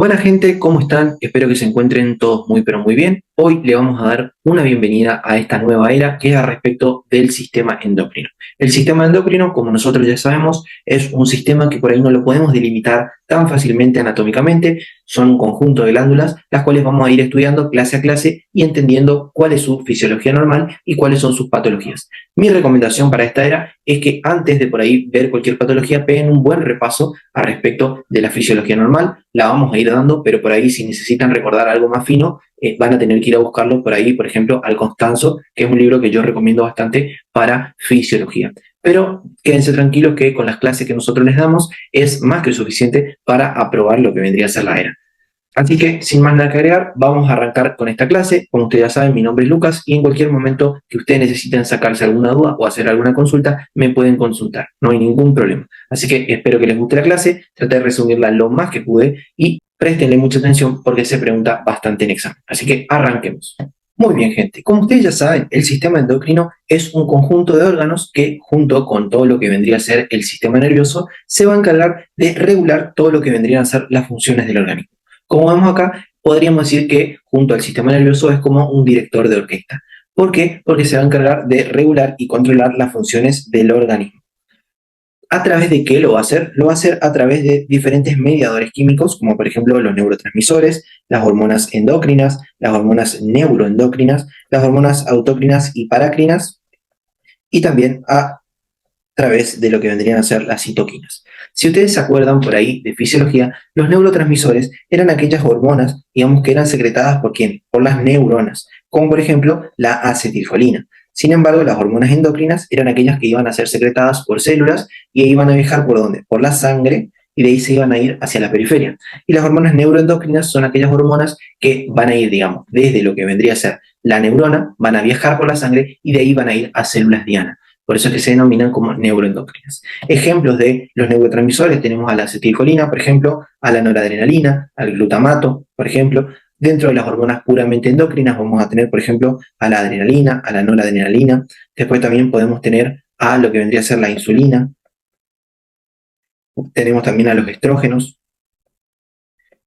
Buena gente, ¿cómo están? Espero que se encuentren todos muy pero muy bien. Hoy le vamos a dar una bienvenida a esta nueva era que es al respecto del sistema endocrino. El sistema endocrino, como nosotros ya sabemos, es un sistema que por ahí no lo podemos delimitar tan fácilmente anatómicamente. Son un conjunto de glándulas, las cuales vamos a ir estudiando clase a clase y entendiendo cuál es su fisiología normal y cuáles son sus patologías. Mi recomendación para esta era es que antes de por ahí ver cualquier patología, peguen un buen repaso al respecto de la fisiología normal. La vamos a ir dando, pero por ahí si necesitan recordar algo más fino, van a tener que ir a buscarlo por ahí, por ejemplo, al Constanzo, que es un libro que yo recomiendo bastante para fisiología. Pero quédense tranquilos que con las clases que nosotros les damos es más que suficiente para aprobar lo que vendría a ser la ERA. Así que, sin más nada que agregar, vamos a arrancar con esta clase. Como ustedes ya saben, mi nombre es Lucas y en cualquier momento que ustedes necesiten sacarse alguna duda o hacer alguna consulta, me pueden consultar. No hay ningún problema. Así que espero que les guste la clase, traté de resumirla lo más que pude y préstenle mucha atención porque se pregunta bastante en examen. Así que arranquemos. Muy bien, gente. Como ustedes ya saben, el sistema endocrino es un conjunto de órganos que, junto con todo lo que vendría a ser el sistema nervioso, se va a encargar de regular todo lo que vendrían a ser las funciones del organismo. Como vemos acá, podríamos decir que junto al sistema nervioso es como un director de orquesta. ¿Por qué? Porque se va a encargar de regular y controlar las funciones del organismo. ¿A través de qué lo va a hacer? Lo va a hacer a través de diferentes mediadores químicos, como por ejemplo los neurotransmisores, las hormonas endocrinas, las hormonas neuroendocrinas, las hormonas autócrinas y paracrinas, y también a través de lo que vendrían a ser las citoquinas. Si ustedes se acuerdan por ahí de fisiología, los neurotransmisores eran aquellas hormonas, digamos, que eran secretadas por ¿quién? Por las neuronas, como por ejemplo la acetilcolina. Sin embargo, las hormonas endocrinas eran aquellas que iban a ser secretadas por células y iban a viajar ¿por dónde? Por la sangre, y de ahí se iban a ir hacia la periferia. Y las hormonas neuroendocrinas son aquellas hormonas que van a ir, digamos, desde lo que vendría a ser la neurona, van a viajar por la sangre y de ahí van a ir a células diana. Por eso es que se denominan como neuroendocrinas. Ejemplos de los neurotransmisores tenemos a la acetilcolina, por ejemplo, a la noradrenalina, al glutamato, por ejemplo. Dentro de las hormonas puramente endocrinas vamos a tener, por ejemplo, a la adrenalina, a la noradrenalina. Después también podemos tener a lo que vendría a ser la insulina. Tenemos también a los estrógenos.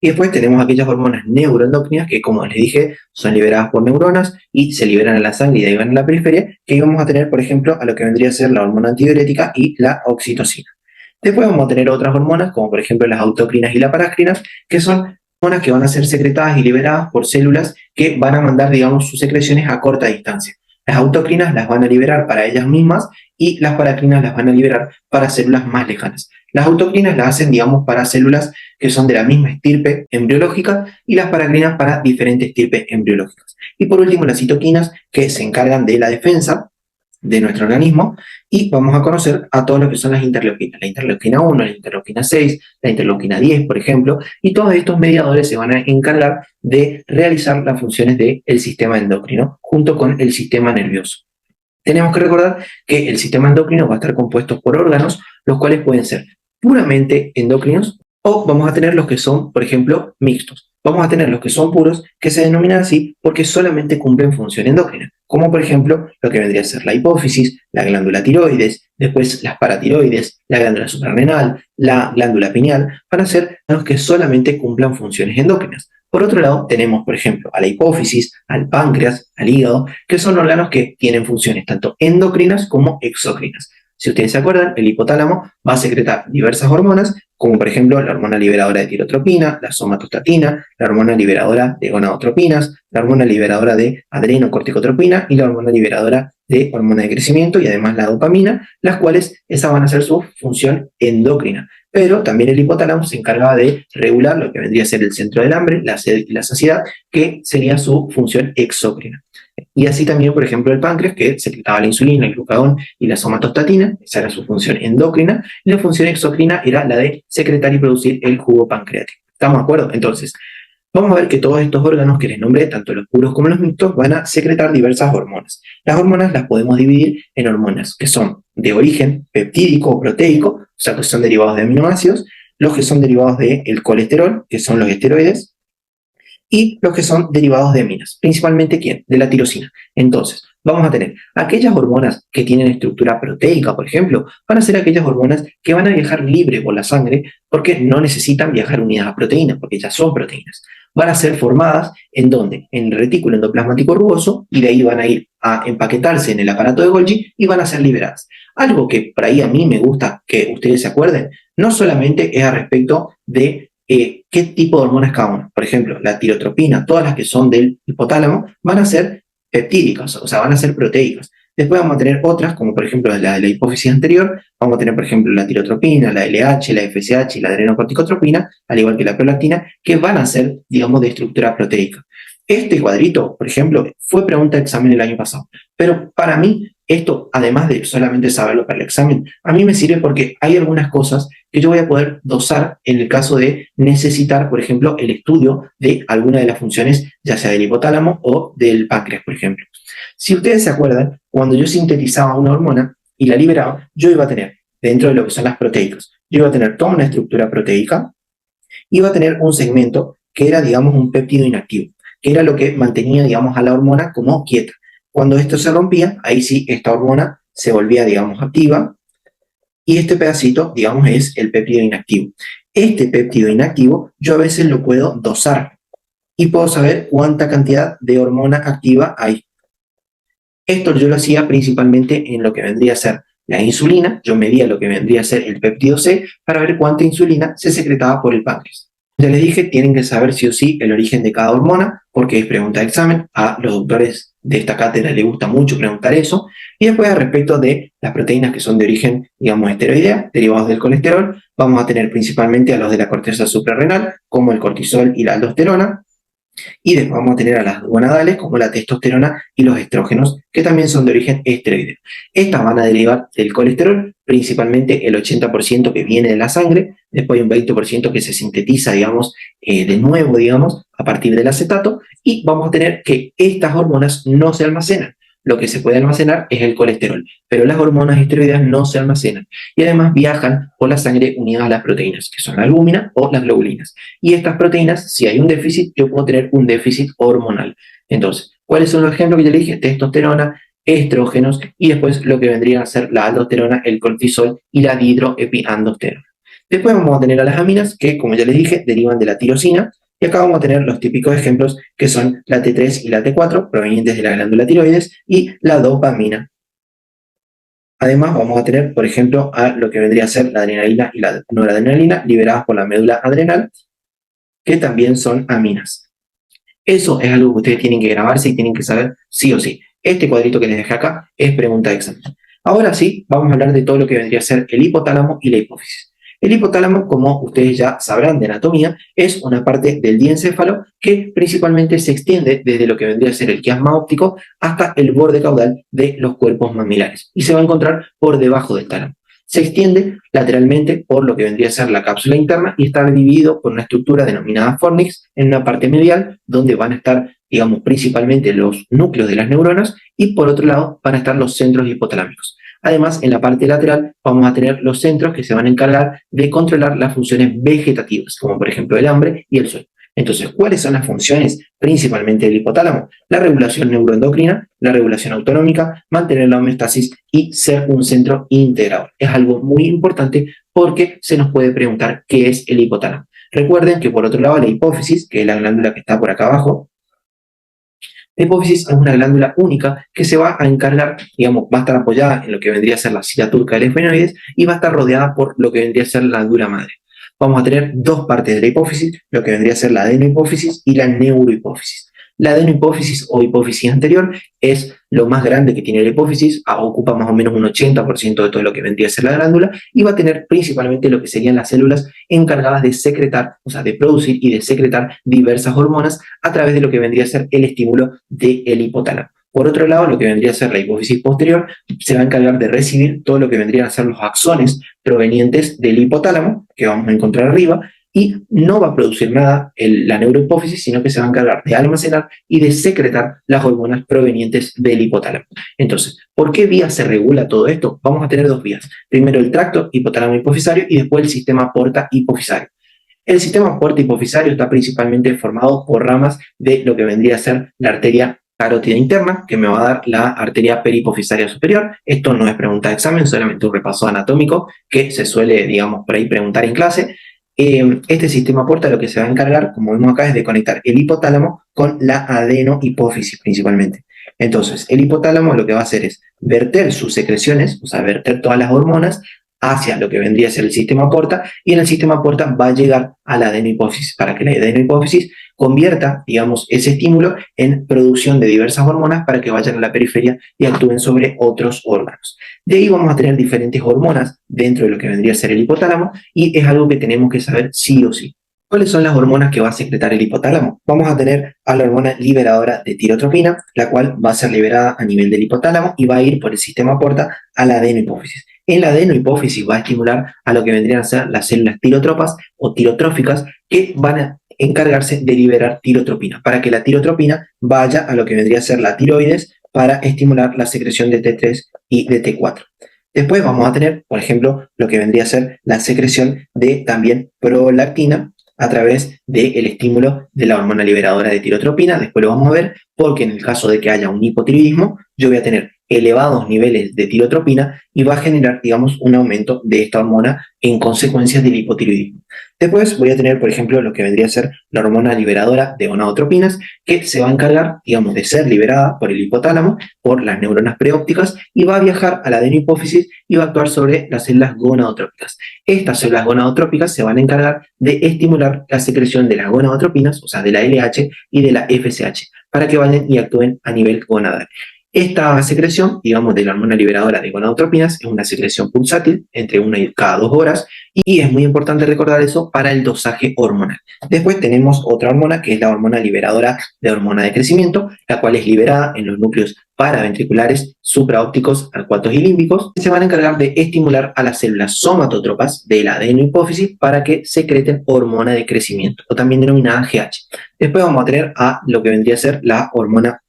Y después tenemos aquellas hormonas neuroendocrinas que, como les dije, son liberadas por neuronas y se liberan a la sangre y de ahí van a la periferia, que vamos a tener, por ejemplo, a lo que vendría a ser la hormona antidiurética y la oxitocina. Después vamos a tener otras hormonas, como por ejemplo las autocrinas y las paracrinas, que son hormonas que van a ser secretadas y liberadas por células que van a mandar, digamos, sus secreciones a corta distancia. Las autocrinas las van a liberar para ellas mismas y las paracrinas las van a liberar para células más lejanas. Las autocrinas las hacen, digamos, para células que son de la misma estirpe embriológica y las paracrinas para diferentes estirpes embriológicas. Y por último, las citoquinas que se encargan de la defensa de nuestro organismo y vamos a conocer a todo lo que son las interleuquinas. La interleuquina 1, la interleuquina 6, la interleuquina 10, por ejemplo, y todos estos mediadores se van a encargar de realizar las funciones del sistema endocrino junto con el sistema nervioso. Tenemos que recordar que el sistema endocrino va a estar compuesto por órganos, los cuales pueden ser puramente endocrinos o vamos a tener los que son, por ejemplo, mixtos. Vamos a tener los que son puros, que se denominan así porque solamente cumplen función endocrina, como por ejemplo lo que vendría a ser la hipófisis, la glándula tiroides, después las paratiroides, la glándula suprarrenal, la glándula pineal, van a ser los que solamente cumplan funciones endócrinas. Por otro lado, tenemos, por ejemplo, a la hipófisis, al páncreas, al hígado, que son órganos que tienen funciones tanto endocrinas como exócrinas. Si ustedes se acuerdan, el hipotálamo va a secretar diversas hormonas, como por ejemplo la hormona liberadora de tirotropina, la somatostatina, la hormona liberadora de gonadotropinas, la hormona liberadora de adrenocorticotropina y la hormona liberadora de hormona de crecimiento y además la dopamina, las cuales esas van a ser su función endocrina. Pero también el hipotálamo se encargaba de regular lo que vendría a ser el centro del hambre, la sed y la saciedad, que sería su función exócrina. Y así también, por ejemplo, el páncreas, que secretaba la insulina, el glucagón y la somatostatina, esa era su función endocrina, y la función exócrina era la de secretar y producir el jugo pancreático. ¿Estamos de acuerdo? Entonces, vamos a ver que todos estos órganos que les nombré, tanto los puros como los mixtos, van a secretar diversas hormonas. Las hormonas las podemos dividir en hormonas que son de origen peptídico o proteico, o sea, que son derivados de aminoácidos, los que son derivados del colesterol, que son los esteroides, y los que son derivados de aminas, principalmente ¿quién? De la tirosina. Entonces, vamos a tener aquellas hormonas que tienen estructura proteica, por ejemplo, van a ser aquellas hormonas que van a viajar libre por la sangre porque no necesitan viajar unidas a proteínas, porque ya son proteínas. Van a ser formadas ¿en dónde? En el retículo endoplasmático rugoso, y de ahí van a ir a empaquetarse en el aparato de Golgi y van a ser liberadas. Algo que por ahí a mí me gusta que ustedes se acuerden, no solamente es al respecto de qué tipo de hormonas cada una. Por ejemplo, la tirotropina, todas las que son del hipotálamo, van a ser peptídicas, o sea, van a ser proteicas. Después vamos a tener otras, como por ejemplo la de la hipófisis anterior, vamos a tener por ejemplo la tirotropina, la LH, la FSH y la adrenocorticotropina, al igual que la prolactina, que van a ser, digamos, de estructura proteica. Este cuadrito, por ejemplo, fue pregunta de examen el año pasado, pero para mí esto, además de solamente saberlo para el examen, a mí me sirve porque hay algunas cosas que yo voy a poder dosar en el caso de necesitar, por ejemplo, el estudio de alguna de las funciones, ya sea del hipotálamo o del páncreas, por ejemplo. Si ustedes se acuerdan, cuando yo sintetizaba una hormona y la liberaba, yo iba a tener, dentro de lo que son las proteicas, yo iba a tener toda una estructura proteica, iba a tener un segmento que era, digamos, un péptido inactivo, que era lo que mantenía, digamos, a la hormona como quieta. Cuando esto se rompía, ahí sí, esta hormona se volvía, digamos, activa, y este pedacito, digamos, es el péptido inactivo. Este péptido inactivo, yo a veces lo puedo dosar y puedo saber cuánta cantidad de hormona activa hay. Esto yo lo hacía principalmente en lo que vendría a ser la insulina. Yo medía lo que vendría a ser el péptido C para ver cuánta insulina se secretaba por el páncreas. Ya les dije, tienen que saber sí o sí el origen de cada hormona, porque es pregunta de examen. A los doctores de esta cátedra les gusta mucho preguntar eso. Y después, al respecto de las proteínas que son de origen, digamos, esteroidea, derivados del colesterol, vamos a tener principalmente a los de la corteza suprarrenal, como el cortisol y la aldosterona. Y después vamos a tener a las gonadales, como la testosterona y los estrógenos, que también son de origen esteroideo. Estas van a derivar del colesterol, principalmente el 80% que viene de la sangre, después hay un 20% que se sintetiza, digamos, de nuevo, digamos, a partir del acetato, y vamos a tener que estas hormonas no se almacenan. Lo que se puede almacenar es el colesterol, pero las hormonas esteroideas no se almacenan y además viajan por la sangre unidas a las proteínas, que son la albúmina o las globulinas. Y estas proteínas, si hay un déficit, yo puedo tener un déficit hormonal. Entonces, ¿cuáles son los ejemplos que yo le dije? Testosterona, estrógenos y después lo que vendría a ser la aldosterona, el cortisol y la dihidroepiandrosterona. Después vamos a tener a las aminas que, como ya les dije, derivan de la tirosina. Y acá vamos a tener los típicos ejemplos que son la T3 y la T4, provenientes de la glándula tiroides, y la dopamina. Además, vamos a tener, por ejemplo, a lo que vendría a ser la adrenalina y la noradrenalina, liberadas por la médula adrenal, que también son aminas. Eso es algo que ustedes tienen que grabarse y tienen que saber sí o sí. Este cuadrito que les dejé acá es pregunta de examen. Ahora sí, vamos a hablar de todo lo que vendría a ser el hipotálamo y la hipófisis. El hipotálamo, como ustedes ya sabrán de anatomía, es una parte del diencéfalo que principalmente se extiende desde lo que vendría a ser el quiasma óptico hasta el borde caudal de los cuerpos mamilares y se va a encontrar por debajo del tálamo. Se extiende lateralmente por lo que vendría a ser la cápsula interna y está dividido por una estructura denominada fornix en una parte medial donde van a estar, digamos, principalmente los núcleos de las neuronas y por otro lado van a estar los centros hipotalámicos. Además, en la parte lateral vamos a tener los centros que se van a encargar de controlar las funciones vegetativas, como por ejemplo el hambre y el sueño. Entonces, ¿cuáles son las funciones principalmente del hipotálamo? La regulación neuroendocrina, la regulación autonómica, mantener la homeostasis y ser un centro integrador. Es algo muy importante porque se nos puede preguntar qué es el hipotálamo. Recuerden que por otro lado la hipófisis, que es la glándula que está por acá abajo, la hipófisis es una glándula única que se va a encargar, digamos, va a estar apoyada en lo que vendría a ser la silla turca del esfenoides y va a estar rodeada por lo que vendría a ser la dura madre. Vamos a tener dos partes de la hipófisis, lo que vendría a ser la adenohipófisis y la neurohipófisis. La adenohipófisis o hipófisis anterior es lo más grande que tiene la hipófisis, ocupa más o menos un 80% de todo lo que vendría a ser la glándula y va a tener principalmente lo que serían las células encargadas de secretar, o sea, de producir y de secretar diversas hormonas a través de lo que vendría a ser el estímulo del hipotálamo. Por otro lado, lo que vendría a ser la hipófisis posterior se va a encargar de recibir todo lo que vendrían a ser los axones provenientes del hipotálamo, que vamos a encontrar arriba, y no va a producir nada la neurohipófisis, sino que se va a encargar de almacenar y de secretar las hormonas provenientes del hipotálamo. Entonces, ¿por qué vía se regula todo esto? Vamos a tener dos vías. Primero el tracto hipotálamo-hipofisario y después el sistema porta-hipofisario. El sistema porta-hipofisario está principalmente formado por ramas de lo que vendría a ser la arteria carótida interna, que me va a dar la arteria perihipofisaria superior. Esto no es pregunta de examen, solamente un repaso anatómico que se suele, digamos, por ahí preguntar en clase. Este sistema porta lo que se va a encargar, como vemos acá, es de conectar el hipotálamo con la adenohipófisis principalmente. Entonces, el hipotálamo lo que va a hacer es verter sus secreciones, o sea, verter todas las hormonas hacia lo que vendría a ser el sistema porta, y en el sistema porta va a llegar a la adenohipófisis, para que la adenohipófisis convierta, digamos, ese estímulo en producción de diversas hormonas para que vayan a la periferia y actúen sobre otros órganos. De ahí vamos a tener diferentes hormonas dentro de lo que vendría a ser el hipotálamo, y es algo que tenemos que saber sí o sí. ¿Cuáles son las hormonas que va a secretar el hipotálamo? Vamos a tener a la hormona liberadora de tirotropina, la cual va a ser liberada a nivel del hipotálamo y va a ir por el sistema porta a la adenohipófisis. En la adenohipófisis va a estimular a lo que vendrían a ser las células tirotropas o tirotróficas, que van a encargarse de liberar tirotropina, para que la tirotropina vaya a lo que vendría a ser la tiroides para estimular la secreción de T3 y de T4. Después vamos a tener, por ejemplo, lo que vendría a ser la secreción de también prolactina a través del estímulo de la hormona liberadora de tirotropina. Después lo vamos a ver, porque en el caso de que haya un hipotiroidismo, yo voy a tener elevados niveles de tirotropina y va a generar, digamos, un aumento de esta hormona en consecuencia del hipotiroidismo. Después voy a tener, por ejemplo, lo que vendría a ser la hormona liberadora de gonadotropinas, que se va a encargar, digamos, de ser liberada por el hipotálamo, por las neuronas preópticas, y va a viajar a la adenohipófisis y va a actuar sobre las células gonadotrópicas. Estas células gonadotrópicas se van a encargar de estimular la secreción de las gonadotropinas, o sea, de la LH y de la FSH, para que vayan y actúen a nivel gonadal. Esta secreción, digamos, de la hormona liberadora de gonadotropinas es una secreción pulsátil entre 1 y cada 2 horas, y es muy importante recordar eso para el dosaje hormonal. Después tenemos otra hormona, que es la hormona liberadora de hormona de crecimiento, la cual es liberada en los núcleos paraventriculares, supraópticos, arcuatos y límbicos, que se van a encargar de estimular a las células somatotropas de la adenohipófisis para que secreten hormona de crecimiento, o también denominada GH. Después vamos a tener a lo que vendría a ser la hormona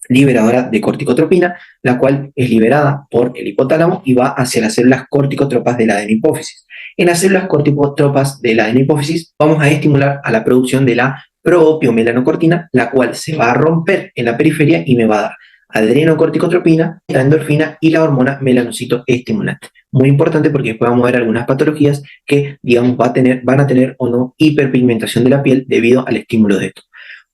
liberadora de corticotropina, la cual es liberada por el hipotálamo y va hacia las células corticotropas de la adenohipófisis. En las células corticotropas de la adenohipófisis vamos a estimular a la producción de la proopiomelanocortina, la cual se va a romper en la periferia y me va a dar adrenocorticotropina, la endorfina y la hormona melanocito estimulante. Muy importante, porque después vamos a ver algunas patologías que, digamos, van a tener o no hiperpigmentación de la piel debido al estímulo de esto.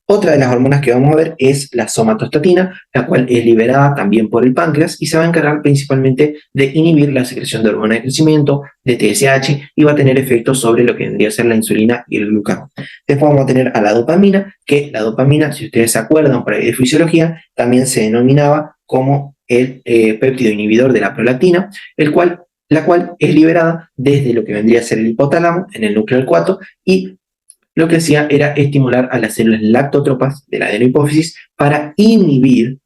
Otra de las hormonas que vamos a ver es la somatostatina, la cual es liberada también por el páncreas y se va a encargar principalmente de inhibir la secreción de hormona de crecimiento, de TSH, y va a tener efectos sobre lo que vendría a ser la insulina y el glucagón. Después vamos a tener a la dopamina, que la dopamina, si ustedes se acuerdan por ahí de fisiología, también se denominaba como el péptido inhibidor de la prolactina, la cual es liberada desde lo que vendría a ser el hipotálamo en el núcleo del cuato, y lo que hacía era estimular a las células lactótropas de la adenohipófisis para inhibir,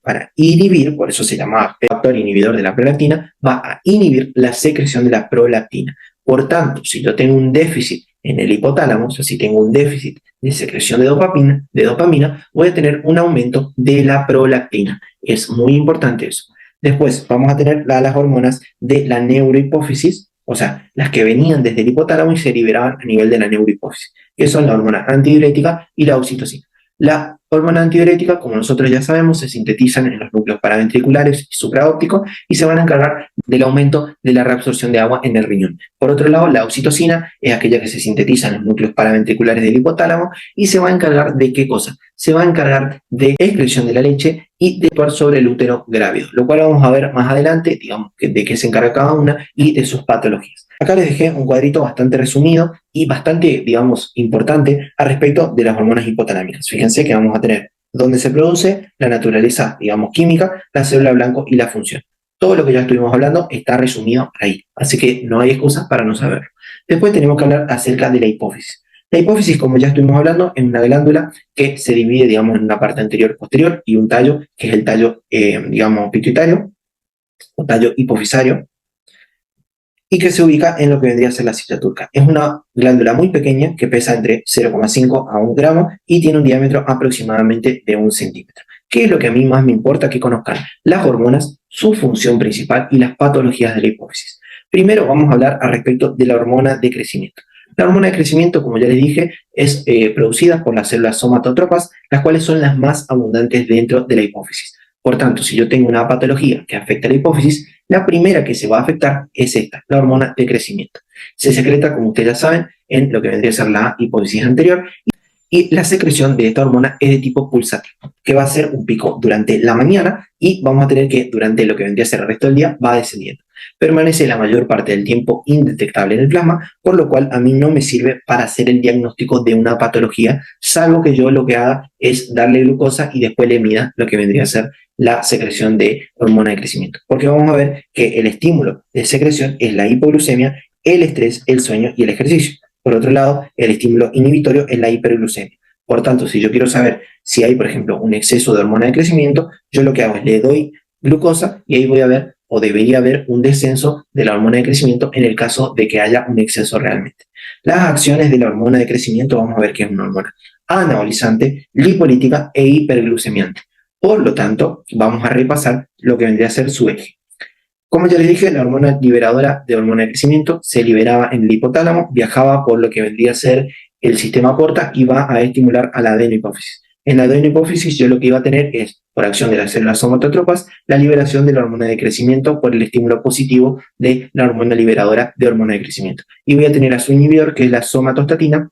por eso se llamaba factor inhibidor de la prolactina, va a inhibir la secreción de la prolactina. Por tanto, si yo tengo un déficit en el hipotálamo, o sea, si tengo un déficit de secreción de dopamina, voy a tener un aumento de la prolactina. Es muy importante eso. Después vamos a tener las hormonas de la neurohipófisis, o sea, las que venían desde el hipotálamo y se liberaban a nivel de la neurohipófisis, que son la hormona antidiurética y la oxitocina. La hormona antidiurética, como nosotros ya sabemos, se sintetizan en los núcleos paraventriculares y supraópticos y se van a encargar del aumento de la reabsorción de agua en el riñón. Por otro lado, la oxitocina es aquella que se sintetiza en los núcleos paraventriculares del hipotálamo y se va a encargar de ¿qué cosa? Se va a encargar de excreción de la leche y de actuar sobre el útero grávido, lo cual vamos a ver más adelante, digamos, de qué se encarga cada una y de sus patologías. Acá les dejé un cuadrito bastante resumido y bastante, digamos, importante al respecto de las hormonas hipotalámicas. Fíjense que vamos a tener dónde se produce, la naturaleza, digamos, química, la célula blanco y la función. Todo lo que ya estuvimos hablando está resumido ahí, así que no hay excusas para no saberlo. Después tenemos que hablar acerca de la hipófisis. La hipófisis, como ya estuvimos hablando, es una glándula que se divide, digamos, en una parte anterior y posterior y un tallo, que es el tallo, digamos, pituitario, o tallo hipofisario, y que se ubica en lo que vendría a ser la cinta turca. Es una glándula muy pequeña que pesa entre 0,5 a 1 gramo y tiene un diámetro aproximadamente de 1 centímetro. ¿Qué es lo que a mí más me importa que conozcan? Las hormonas, su función principal y las patologías de la hipófisis. Primero vamos a hablar al respecto de la hormona de crecimiento. La hormona de crecimiento, como ya les dije, es producida por las células somatotropas, las cuales son las más abundantes dentro de la hipófisis. Por tanto, si yo tengo una patología que afecta a la hipófisis, la primera que se va a afectar es esta, la hormona de crecimiento. Se secreta, como ustedes ya saben, en lo que vendría a ser la hipófisis anterior, y la secreción de esta hormona es de tipo pulsátil, que va a ser un pico durante la mañana y vamos a tener que durante lo que vendría a ser el resto del día va descendiendo. Permanece la mayor parte del tiempo indetectable en el plasma, por lo cual a mí no me sirve para hacer el diagnóstico de una patología, salvo que yo lo que haga es darle glucosa y después le mida lo que vendría a ser la secreción de hormona de crecimiento. Porque vamos a ver que el estímulo de secreción es la hipoglucemia, el estrés, el sueño y el ejercicio. Por otro lado, el estímulo inhibitorio es la hiperglucemia. Por tanto, si yo quiero saber si hay, por ejemplo, un exceso de hormona de crecimiento, yo lo que hago es le doy glucosa y ahí voy a ver o debería haber un descenso de la hormona de crecimiento en el caso de que haya un exceso realmente. Las acciones de la hormona de crecimiento, vamos a ver que es una hormona anabolizante, lipolítica e hiperglucemiante. Por lo tanto, vamos a repasar lo que vendría a ser su eje. Como ya les dije, la hormona liberadora de hormona de crecimiento se liberaba en el hipotálamo, viajaba por lo que vendría a ser el sistema porta y va a estimular a la adenohipófisis. En la adenohipófisis yo lo que iba a tener es, por acción de las células somatotropas, la liberación de la hormona de crecimiento por el estímulo positivo de la hormona liberadora de hormona de crecimiento. Y voy a tener a su inhibidor, que es la somatostatina,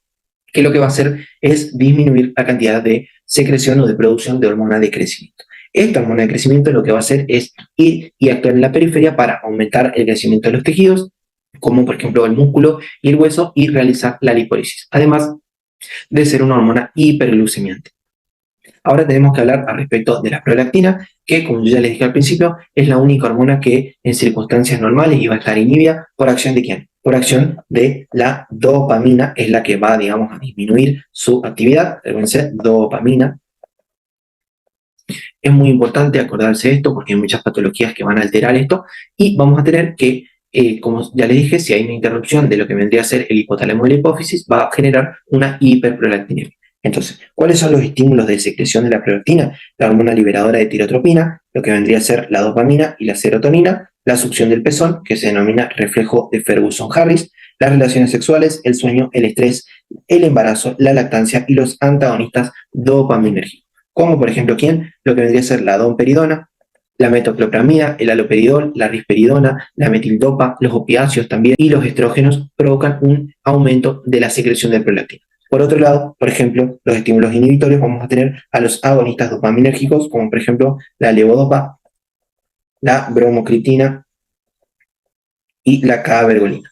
que lo que va a hacer es disminuir la cantidad de secreción o de producción de hormona de crecimiento. Esta hormona de crecimiento lo que va a hacer es ir y actuar en la periferia para aumentar el crecimiento de los tejidos, como por ejemplo el músculo y el hueso, y realizar la lipólisis, además de ser una hormona hiperglucemiante. Ahora tenemos que hablar al respecto de la prolactina, que como yo ya les dije al principio, es la única hormona que en circunstancias normales iba a estar inhibida por acción de ¿quién? Por acción de la dopamina, es la que va, digamos, a disminuir su actividad. Recuerden, dopamina. Es muy importante acordarse de esto porque hay muchas patologías que van a alterar esto y vamos a tener que, como ya les dije, si hay una interrupción de lo que vendría a ser el hipotálamo de la hipófisis, va a generar una hiperprolactinemia. Entonces, ¿cuáles son los estímulos de secreción de la prolactina? La hormona liberadora de tirotropina, lo que vendría a ser la dopamina y la serotonina, la succión del pezón, que se denomina reflejo de Ferguson-Harris, las relaciones sexuales, el sueño, el estrés, el embarazo, la lactancia y los antagonistas dopaminérgicos. Como por ejemplo, ¿quién? Lo que vendría a ser la domperidona, la metoclopramida, el haloperidol, la risperidona, la metildopa, los opiáceos también y los estrógenos provocan un aumento de la secreción de prolactina. Por otro lado, por ejemplo, los estímulos inhibitorios vamos a tener a los agonistas dopaminérgicos, como por ejemplo la levodopa, la bromocriptina y la cabergolina.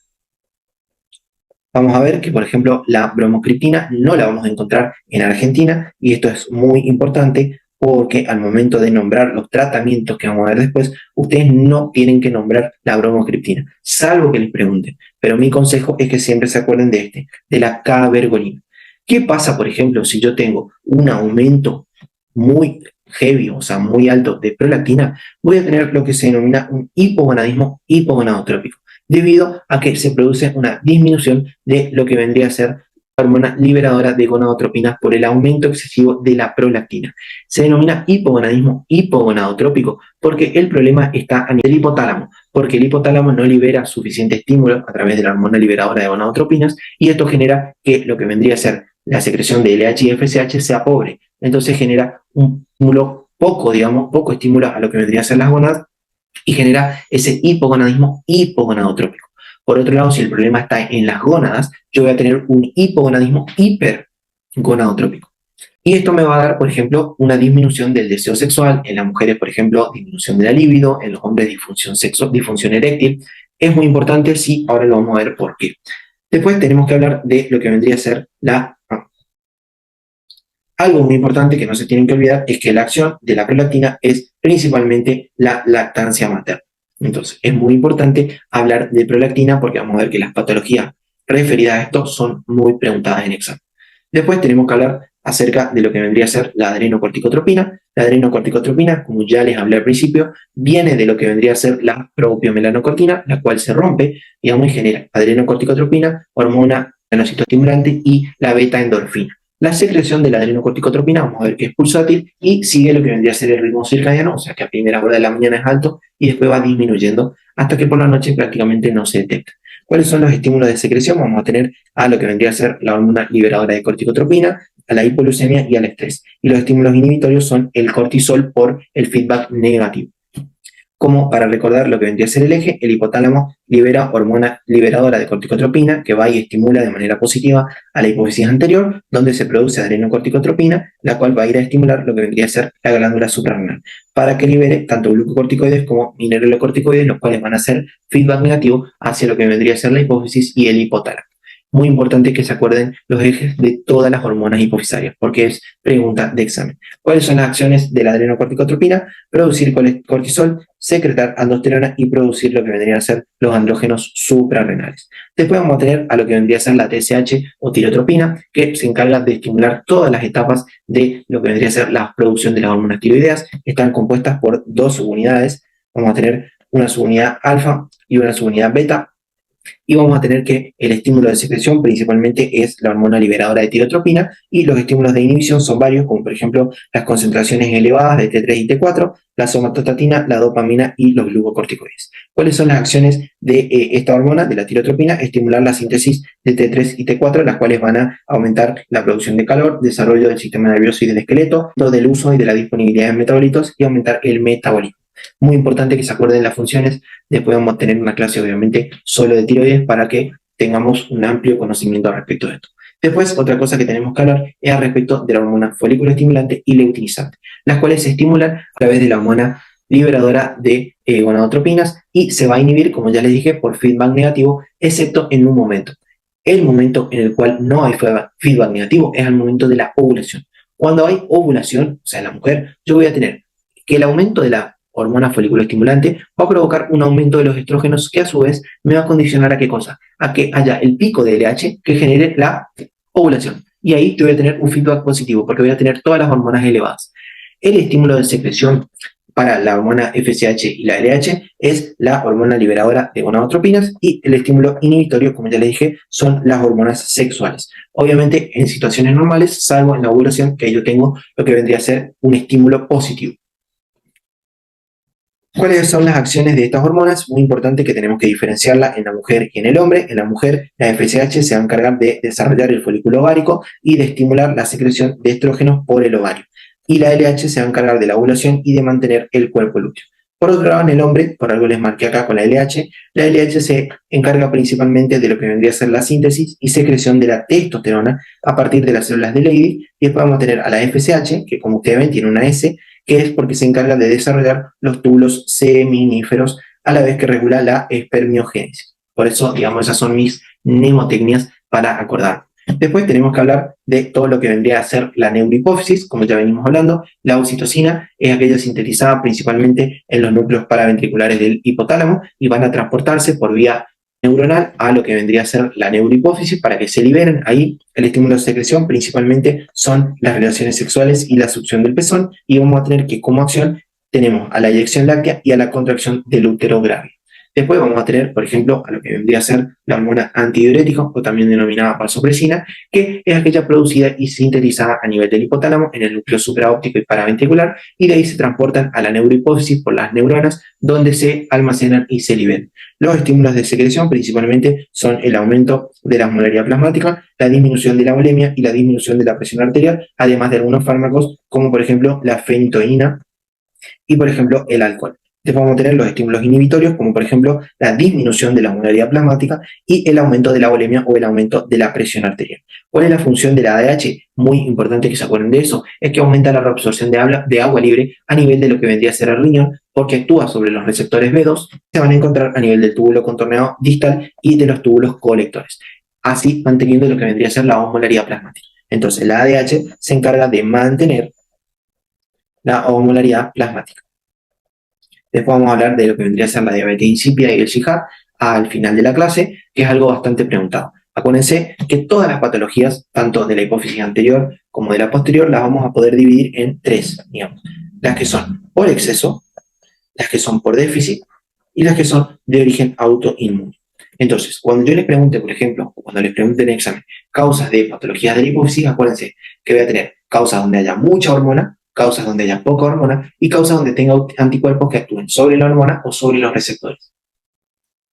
Vamos a ver que, por ejemplo, la bromocriptina no la vamos a encontrar en Argentina y esto es muy importante porque al momento de nombrar los tratamientos que vamos a ver después, ustedes no tienen que nombrar la bromocriptina, salvo que les pregunten. Pero mi consejo es que siempre se acuerden de la cabergolina. ¿Qué pasa, por ejemplo, si yo tengo un aumento muy heavy, o sea, muy alto de prolactina? Voy a tener lo que se denomina un hipogonadismo hipogonadotrópico, debido a que se produce una disminución de lo que vendría a ser la hormona liberadora de gonadotropinas por el aumento excesivo de la prolactina. Se denomina hipogonadismo hipogonadotrópico porque el problema está a nivel hipotálamo, porque el hipotálamo no libera suficiente estímulo a través de la hormona liberadora de gonadotropinas y esto genera que lo que vendría a ser la secreción de LH y FSH sea pobre. Entonces genera un estímulo poco, digamos, poco estímulo a lo que vendría a ser las gonadas y genera ese hipogonadismo hipogonadotrópico. Por otro lado, si el problema está en las gónadas, yo voy a tener un hipogonadismo hipergonadotrópico. Y esto me va a dar, por ejemplo, una disminución del deseo sexual, en las mujeres, por ejemplo, disminución de la libido, en los hombres disfunción eréctil. Es muy importante, sí, ahora lo vamos a ver por qué. Después tenemos que hablar de lo que vendría a ser algo muy importante que no se tienen que olvidar es que la acción de la prolactina es principalmente la lactancia materna. Entonces, es muy importante hablar de prolactina porque vamos a ver que las patologías referidas a esto son muy preguntadas en examen. Después tenemos que hablar acerca de lo que vendría a ser la adrenocorticotropina. La adrenocorticotropina, como ya les hablé al principio, viene de lo que vendría a ser la propiomelanocortina, la cual se rompe, digamos, y genera adrenocorticotropina, hormona melanocytoestimulante y la beta-endorfina. La secreción de la adrenocorticotropina, vamos a ver que es pulsátil y sigue lo que vendría a ser el ritmo circadiano, o sea que a primera hora de la mañana es alto y después va disminuyendo hasta que por la noche prácticamente no se detecta. ¿Cuáles son los estímulos de secreción? Vamos a tener a lo que vendría a ser la hormona liberadora de corticotropina, a la hipoglucemia y al estrés. Y los estímulos inhibitorios son el cortisol por el feedback negativo. Como para recordar lo que vendría a ser el eje, el hipotálamo libera hormona liberadora de corticotropina que va y estimula de manera positiva a la hipófisis anterior, donde se produce adrenocorticotropina, la cual va a ir a estimular lo que vendría a ser la glándula suprarrenal, para que libere tanto glucocorticoides como mineralocorticoides, los cuales van a hacer feedback negativo hacia lo que vendría a ser la hipófisis y el hipotálamo. Muy importante que se acuerden los ejes de todas las hormonas hipofisarias, porque es pregunta de examen. ¿Cuáles son las acciones de la adrenocorticotropina? Producir cortisol, secretar aldosterona y producir lo que vendrían a ser los andrógenos suprarrenales. Después vamos a tener a lo que vendría a ser la TSH o tirotropina, que se encarga de estimular todas las etapas de lo que vendría a ser la producción de las hormonas tiroideas. Están compuestas por dos subunidades. Vamos a tener una subunidad alfa y una subunidad beta. Y vamos a tener que el estímulo de secreción principalmente es la hormona liberadora de tirotropina y los estímulos de inhibición son varios, como por ejemplo las concentraciones elevadas de T3 y T4, la somatostatina, la dopamina y los glucocorticoides. ¿Cuáles son las acciones de esta hormona, de la tirotropina? Estimular la síntesis de T3 y T4, las cuales van a aumentar la producción de calor, desarrollo del sistema nervioso y del esqueleto, del uso y de la disponibilidad de metabolitos y aumentar el metabolismo. Muy importante que se acuerden las funciones. Después vamos a tener una clase obviamente solo de tiroides para que tengamos un amplio conocimiento al respecto de esto. Después, otra cosa que tenemos que hablar es al respecto de la hormona folículo estimulante y luteinizante, las cuales se estimulan a través de la hormona liberadora de gonadotropinas y se va a inhibir, como ya les dije, por feedback negativo, excepto en un momento. El momento en el cual no hay feedback negativo es al momento de la ovulación. Cuando hay ovulación, o sea, en la mujer, yo voy a tener que el aumento de la hormona folículo estimulante va a provocar un aumento de los estrógenos que a su vez me va a condicionar a qué cosa, a que haya el pico de LH que genere la ovulación. Y ahí yo voy a tener un feedback positivo porque voy a tener todas las hormonas elevadas. El estímulo de secreción para la hormona FSH y la LH es la hormona liberadora de gonadotropinas y el estímulo inhibitorio, como ya les dije, son las hormonas sexuales. Obviamente en situaciones normales, salvo en la ovulación, que yo tengo lo que vendría a ser un estímulo positivo. ¿Cuáles son las acciones de estas hormonas? Muy importante que tenemos que diferenciarla en la mujer y en el hombre. En la mujer, la FSH se va a encargar de desarrollar el folículo ovárico y de estimular la secreción de estrógenos por el ovario. Y la LH se va a encargar de la ovulación y de mantener el cuerpo lúteo. Por otro lado, en el hombre, por algo les marqué acá con la LH se encarga principalmente de lo que vendría a ser la síntesis y secreción de la testosterona a partir de las células de Leydig. Y después vamos a tener a la FSH, que como ustedes ven tiene una S, que es porque se encarga de desarrollar los túbulos seminíferos a la vez que regula la espermiogénesis. Por eso, digamos, esas son mis mnemotecnias para acordar. Después tenemos que hablar de todo lo que vendría a ser la neurohipófisis, como ya venimos hablando. La oxitocina es aquella sintetizada principalmente en los núcleos paraventriculares del hipotálamo y van a transportarse por vía neuronal a lo que vendría a ser la neurohipófisis para que se liberen. Ahí el estímulo de secreción principalmente son las relaciones sexuales y la succión del pezón, y vamos a tener que como acción tenemos a la eyección láctea y a la contracción del útero grave. Después vamos a tener, por ejemplo, a lo que vendría a ser la hormona antidiurética, o también denominada vasopresina, que es aquella producida y sintetizada a nivel del hipotálamo en el núcleo supraóptico y paraventricular, y de ahí se transportan a la neurohipófisis por las neuronas, donde se almacenan y se liberan. Los estímulos de secreción principalmente son el aumento de la osmolaridad plasmática, la disminución de la bulimia y la disminución de la presión arterial, además de algunos fármacos como por ejemplo la fenitoína y por ejemplo el alcohol. Después vamos a tener los estímulos inhibitorios, como por ejemplo la disminución de la osmolaridad plasmática y el aumento de la bulimia o el aumento de la presión arterial. ¿Cuál es la función de la ADH? Muy importante que se acuerden de eso, es que aumenta la reabsorción de agua libre a nivel de lo que vendría a ser el riñón, porque actúa sobre los receptores B2, se van a encontrar a nivel del túbulo contorneado distal y de los túbulos colectores, así manteniendo lo que vendría a ser la osmolaridad plasmática. Entonces la ADH se encarga de mantener la osmolaridad plasmática. Después vamos a hablar de lo que vendría a ser la diabetes insípida y el SIHA al final de la clase, que es algo bastante preguntado. Acuérdense que todas las patologías, tanto de la hipófisis anterior como de la posterior, las vamos a poder dividir en tres, digamos. Las que son por exceso, las que son por déficit y las que son de origen autoinmune. Entonces, cuando yo les pregunte, por ejemplo, o cuando les pregunte en el examen, causas de patologías de la hipófisis, acuérdense que voy a tener causas donde haya mucha hormona, causas donde haya poca hormona y causas donde tenga anticuerpos que actúen sobre la hormona o sobre los receptores.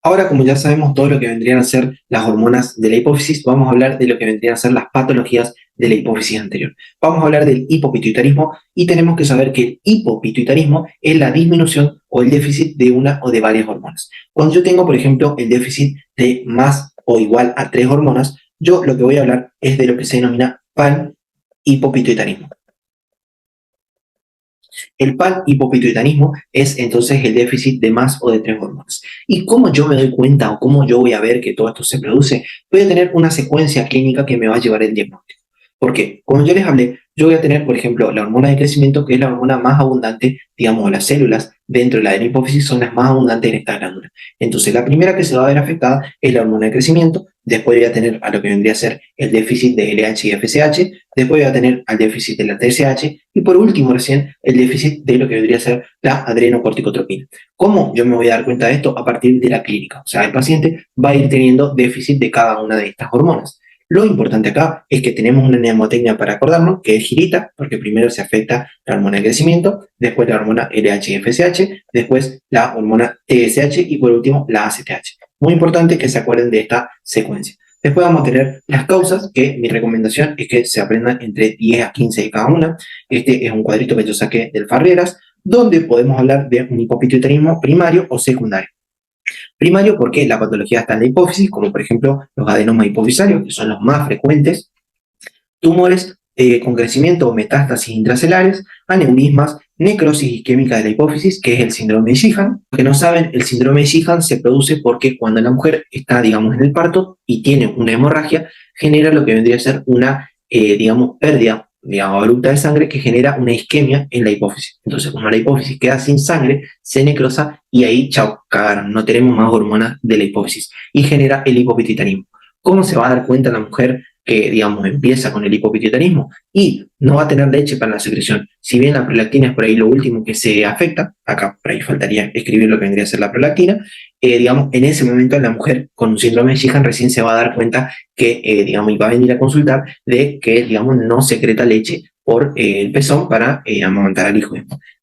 Ahora, como ya sabemos todo lo que vendrían a ser las hormonas de la hipófisis, vamos a hablar de lo que vendrían a ser las patologías de la hipófisis anterior. Vamos a hablar del hipopituitarismo y tenemos que saber que el hipopituitarismo es la disminución o el déficit de una o de varias hormonas. Cuando yo tengo, por ejemplo, el déficit de más o igual a 3 hormonas, yo lo que voy a hablar es de lo que se denomina panhipopituitarismo. El panhipopituitarismo es entonces el déficit de más o de 3 hormonas. ¿Y cómo yo me doy cuenta o cómo yo voy a ver que todo esto se produce? Voy a tener una secuencia clínica que me va a llevar el diagnóstico. ¿Por qué? Como yo les hablé, yo voy a tener, por ejemplo, la hormona de crecimiento, que es la hormona más abundante, digamos, las células dentro de la hipófisis son las más abundantes en esta glándula. Entonces, la primera que se va a ver afectada es la hormona de crecimiento, después voy a tener a lo que vendría a ser el déficit de LH y FSH, después voy a tener al déficit de la TSH y por último recién el déficit de lo que vendría a ser la adrenocorticotropina. ¿Cómo yo me voy a dar cuenta de esto? A partir de la clínica. O sea, el paciente va a ir teniendo déficit de cada una de estas hormonas. Lo importante acá es que tenemos una mnemotecnia para acordarnos, que es girita, porque primero se afecta la hormona de crecimiento, después la hormona LH y FSH, después la hormona TSH y por último la ACTH. Muy importante que se acuerden de esta secuencia. Después vamos a tener las causas, que mi recomendación es que se aprendan entre 10 a 15 de cada una. Este es un cuadrito que yo saqué del Farreras, donde podemos hablar de un hipopituitarismo primario o secundario. Primario porque la patología está en la hipófisis, como por ejemplo los adenomas hipofisarios, que son los más frecuentes, tumores con crecimiento o metástasis intracelares, aneurismas, necrosis isquémica de la hipófisis, que es el síndrome de Sheehan. Los que no saben, el síndrome de Sheehan se produce porque cuando la mujer está, digamos, en el parto y tiene una hemorragia, genera lo que vendría a ser una, digamos, pérdida, digamos, abrupta de sangre que genera una isquemia en la hipófisis. Entonces, cuando la hipófisis queda sin sangre, se necrosa y ahí, chao, cagaron, no tenemos más hormonas de la hipófisis y genera el hipopituitarismo. ¿Cómo se va a dar cuenta la mujer que, digamos, empieza con el hipopituitarismo y no va a tener leche para la secreción? Si bien la prolactina es por ahí lo último que se afecta, acá por ahí faltaría escribir lo que vendría a ser la prolactina, digamos, en ese momento la mujer con un síndrome de Sheehan recién se va a dar cuenta que, digamos, y va a venir a consultar de que, digamos, no secreta leche por el pezón para amamantar al hijo.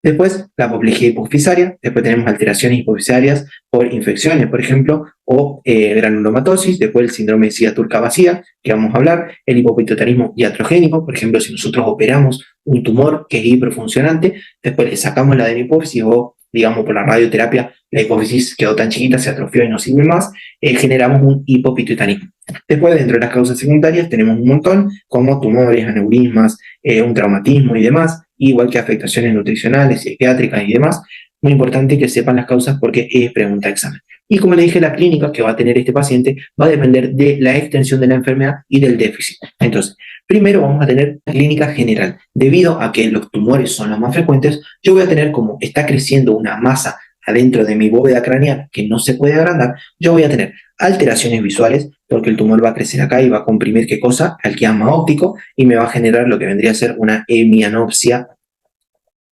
Después, la apoplejía hipofisaria, después tenemos alteraciones hipofisarias por infecciones, por ejemplo, o granulomatosis, después el síndrome de sida turca vacía, que vamos a hablar, el hipopituitarismo iatrogénico, por ejemplo, si nosotros operamos un tumor que es hiperfuncionante, después le sacamos la adenopófisis o, digamos, por la radioterapia, la hipófisis quedó tan chiquita, se atrofió y no sirve más, generamos un hipopituitarismo. Después, dentro de las causas secundarias, tenemos un montón, como tumores, aneurismas, un traumatismo y demás, igual que afectaciones nutricionales, psiquiátricas y demás. Muy importante que sepan las causas porque es pregunta de examen. Y como le dije, la clínica que va a tener este paciente va a depender de la extensión de la enfermedad y del déficit. Entonces, primero vamos a tener la clínica general. Debido a que los tumores son los más frecuentes, yo voy a tener, como está creciendo una masa adentro de mi bóveda craneal que no se puede agrandar, yo voy a tener alteraciones visuales, porque el tumor va a crecer acá y va a comprimir, ¿qué cosa? Al quiasma óptico, y me va a generar lo que vendría a ser una hemianopsia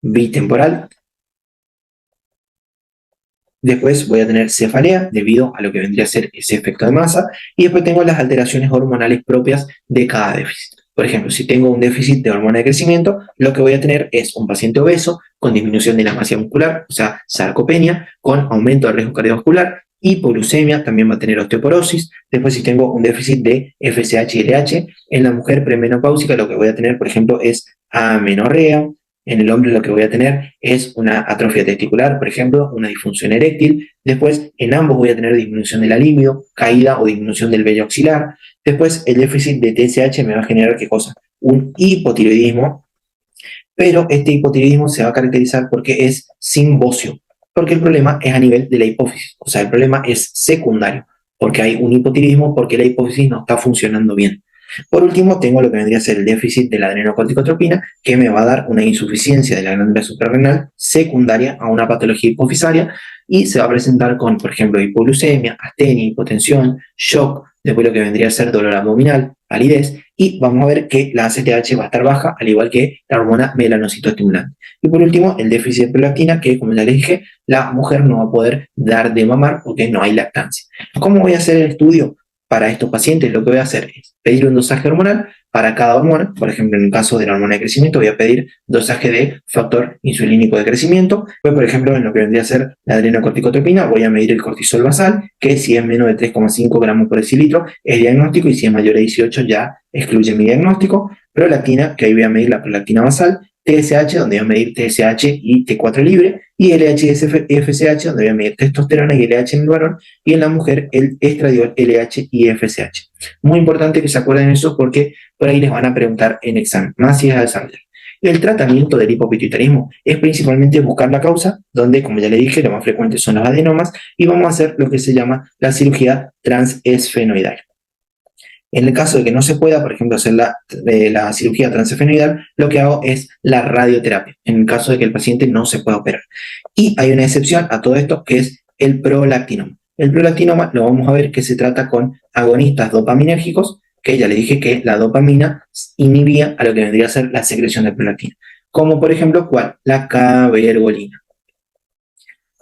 bitemporal. Después voy a tener cefalea debido a lo que vendría a ser ese efecto de masa, y después tengo las alteraciones hormonales propias de cada déficit. Por ejemplo, si tengo un déficit de hormona de crecimiento, lo que voy a tener es un paciente obeso con disminución de la masa muscular, o sea, sarcopenia, con aumento del riesgo cardiovascular, hipoglucemia, también va a tener osteoporosis. Después, si tengo un déficit de FSH y LH, en la mujer premenopáusica lo que voy a tener, por ejemplo, es amenorrea. En el hombre lo que voy a tener es una atrofia testicular, por ejemplo, una disfunción eréctil. Después, en ambos voy a tener disminución de la libido, caída o disminución del vello axilar. Después, el déficit de TSH me va a generar, ¿qué cosa? Un hipotiroidismo, pero este hipotiroidismo se va a caracterizar porque es sin bocio, porque el problema es a nivel de la hipófisis, o sea, el problema es secundario, porque hay un hipotiroidismo porque la hipófisis no está funcionando bien. Por último, tengo lo que vendría a ser el déficit de la adrenocorticotropina, que me va a dar una insuficiencia de la glándula suprarrenal secundaria a una patología hipofisaria y se va a presentar con, por ejemplo, hipoglucemia, astenia, hipotensión, shock, después lo que vendría a ser dolor abdominal, palidez, y vamos a ver que la ACTH va a estar baja, al igual que la hormona melanocitoestimulante. Y por último, el déficit de prolactina, que como ya les dije, la mujer no va a poder dar de mamar porque no hay lactancia. ¿Cómo voy a hacer el estudio para estos pacientes? Lo que voy a hacer es, pedir un dosaje hormonal para cada hormona. Por ejemplo, en el caso de la hormona de crecimiento voy a pedir dosaje de factor insulínico de crecimiento. Pues, por ejemplo, en lo que vendría a ser la adrenocorticotropina voy a medir el cortisol basal, que si es menos de 3,5 gramos por decilitro es diagnóstico, y si es mayor de 18 ya excluye mi diagnóstico. Prolactina, que ahí voy a medir la prolactina basal. TSH, donde voy a medir TSH y T4 libre, y LH-FSH, donde voy a medir testosterona y LH en el varón, y en la mujer el estradiol, LH y FSH. Muy importante que se acuerden eso, porque por ahí les van a preguntar en examen, más si es Alzheimer. El tratamiento del hipopituitarismo es principalmente buscar la causa, donde, como ya le dije, lo más frecuente son los adenomas, y vamos a hacer lo que se llama la cirugía transesfenoidal. En el caso de que no se pueda, por ejemplo, hacer la cirugía transesfenoidal, lo que hago es la radioterapia, en el caso de que el paciente no se pueda operar. Y hay una excepción a todo esto, que es el prolactinoma. El prolactinoma lo vamos a ver que se trata con agonistas dopaminérgicos, que ya le dije que la dopamina inhibía a lo que vendría a ser la secreción de prolactina. Como por ejemplo, ¿cuál? La cabergolina.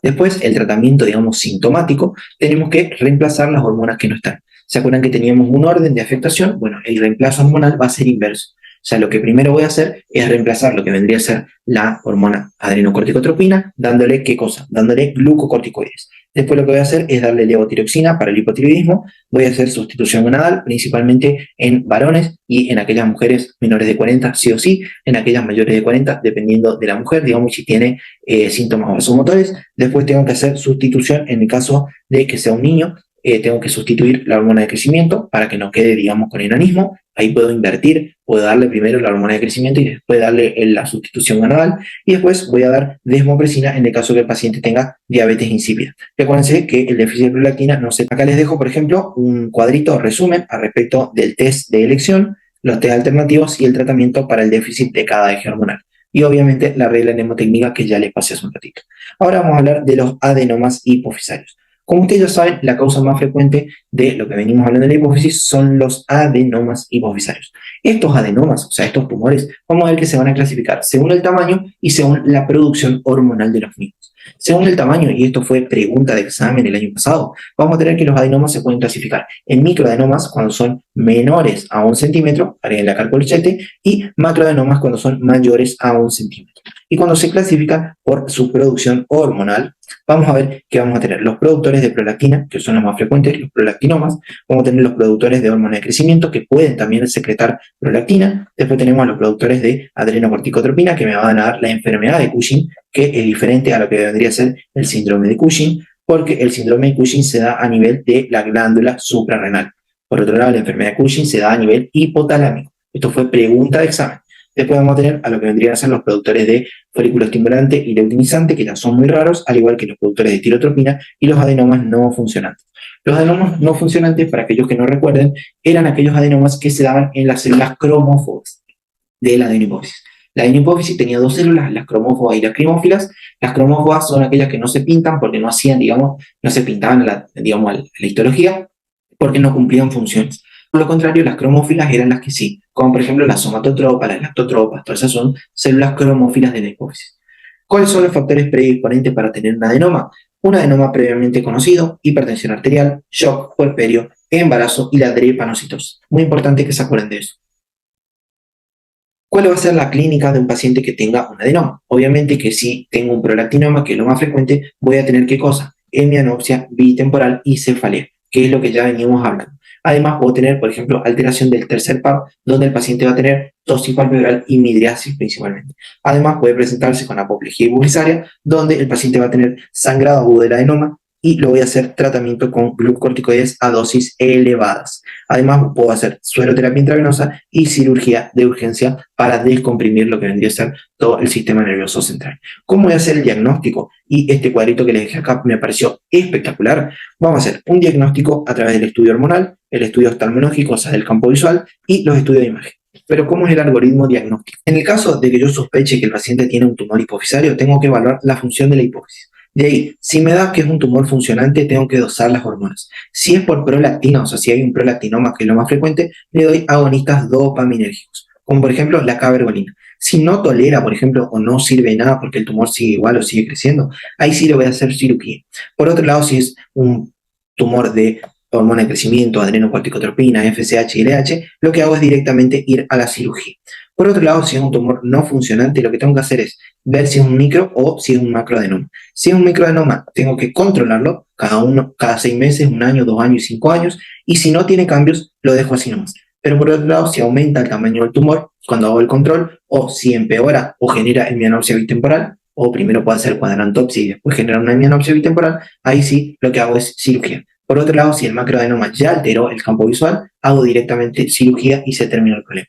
Después, el tratamiento, digamos, sintomático, tenemos que reemplazar las hormonas que no están. ¿Se acuerdan que teníamos un orden de afectación? Bueno, el reemplazo hormonal va a ser inverso. O sea, lo que primero voy a hacer es reemplazar lo que vendría a ser la hormona adrenocorticotropina, dándole ¿qué cosa? Dándole glucocorticoides. Después lo que voy a hacer es darle levotiroxina para el hipotiroidismo. Voy a hacer sustitución gonadal, principalmente en varones y en aquellas mujeres menores de 40, sí o sí, en aquellas mayores de 40, dependiendo de la mujer, digamos, si tiene síntomas vasomotores. Después tengo que hacer sustitución en el caso de que sea un niño. Tengo que sustituir la hormona de crecimiento para que no quede, digamos, con enanismo. Ahí puedo invertir, puedo darle primero la hormona de crecimiento y después darle la sustitución gonadal, y después voy a dar desmopresina en el caso que el paciente tenga diabetes insípida. Recuérdense que el déficit de prolactina no se... Acá les dejo, por ejemplo, un cuadrito resumen al respecto del test de elección, los test alternativos y el tratamiento para el déficit de cada eje hormonal. Y obviamente la regla mnemotécnica que ya les pasé hace un ratito. Ahora vamos a hablar de los adenomas hipofisarios. Como ustedes ya saben, la causa más frecuente de lo que venimos hablando de la hipófisis son los adenomas hipofisarios. Estos adenomas, o sea, estos tumores, vamos a ver que se van a clasificar según el tamaño y según la producción hormonal de los mismos. Según el tamaño, y esto fue pregunta de examen el año pasado, vamos a tener que los adenomas se pueden clasificar en microadenomas cuando son menores a 1 centímetro, agreguen la carcolchete, y macroadenomas cuando son mayores a 1 centímetro. Y cuando se clasifican por su producción hormonal, vamos a ver que vamos a tener los productores de prolactina, que son los más frecuentes, los prolactinomas. Vamos a tener los productores de hormona de crecimiento, que pueden también secretar prolactina. Después tenemos a los productores de adrenocorticotropina, que me van a dar la enfermedad de Cushing, que es diferente a lo que vendría a ser el síndrome de Cushing, porque el síndrome de Cushing se da a nivel de la glándula suprarrenal. Por otro lado, la enfermedad de Cushing se da a nivel hipotalámico. Esto fue pregunta de examen. Después vamos a tener a lo que vendrían a ser los productores de folículo estimulante y leutinizante, que ya son muy raros, al igual que los productores de tirotropina y los adenomas no funcionantes. Los adenomas no funcionantes, para aquellos que no recuerden, eran aquellos adenomas que se daban en las células cromóforas de la adenopófisis. La adenopófisis tenía dos células, las cromóforas y las crimófilas. Las cromóforas son aquellas que no se pintan porque no hacían, digamos, no se pintaban a la histología porque no cumplían funciones. Por lo contrario, las cromófilas eran las que sí, como por ejemplo las somatotropas, las lactotropas, todas esas son células cromófilas de la hipófisis. ¿Cuáles son los factores predisponentes para tener un adenoma? Un adenoma previamente conocido, hipertensión arterial, shock, puerperio, embarazo y la drepanocitosis. Muy importante que se acuerden de eso. ¿Cuál va a ser la clínica de un paciente que tenga un adenoma? Obviamente que si tengo un prolactinoma, que es lo más frecuente, voy a tener ¿qué cosa? Hemianopsia bitemporal y cefalea, que es lo que ya veníamos hablando. Además, puedo tener, por ejemplo, alteración del tercer par, donde el paciente va a tener tosis palpebral y midriasis principalmente. Además, puede presentarse con apoplejía hipofisaria, donde el paciente va a tener sangrado agudo del adenoma, y lo voy a hacer tratamiento con glucocorticoides a dosis elevadas. Además, puedo hacer sueroterapia intravenosa y cirugía de urgencia para descomprimir lo que vendría a ser todo el sistema nervioso central. ¿Cómo voy a hacer el diagnóstico? Y este cuadrito que les dejé acá me pareció espectacular. Vamos a hacer un diagnóstico a través del estudio hormonal, el estudio oftalmológico, o sea, del campo visual, y los estudios de imagen. Pero ¿cómo es el algoritmo diagnóstico? En el caso de que yo sospeche que el paciente tiene un tumor hipofisario, tengo que evaluar la función de la hipófisis. De ahí, si me da que es un tumor funcionante, tengo que dosar las hormonas. Si es por prolactina, o sea, si hay un prolactinoma, que es lo más frecuente, le doy agonistas dopaminérgicos, como por ejemplo la cabergolina. Si no tolera, por ejemplo, o no sirve nada porque el tumor sigue igual o sigue creciendo, ahí sí le voy a hacer cirugía. Por otro lado, si es un tumor de hormona de crecimiento, adrenocorticotropina, FSH y LH, lo que hago es directamente ir a la cirugía. Por otro lado, si es un tumor no funcionante, lo que tengo que hacer es ver si es un micro o si es un macroadenoma. Si es un microadenoma, tengo que controlarlo cada 6 meses, 1 año, 2 años y 5 años, y si no tiene cambios, lo dejo así nomás. Pero por otro lado, si aumenta el tamaño del tumor cuando hago el control, o si empeora o genera hemianopsia bitemporal, o primero puede hacer cuadrantopsia y después genera una hemianopsia bitemporal, ahí sí lo que hago es cirugía. Por otro lado, si el macroadenoma ya alteró el campo visual, hago directamente cirugía y se termina el problema.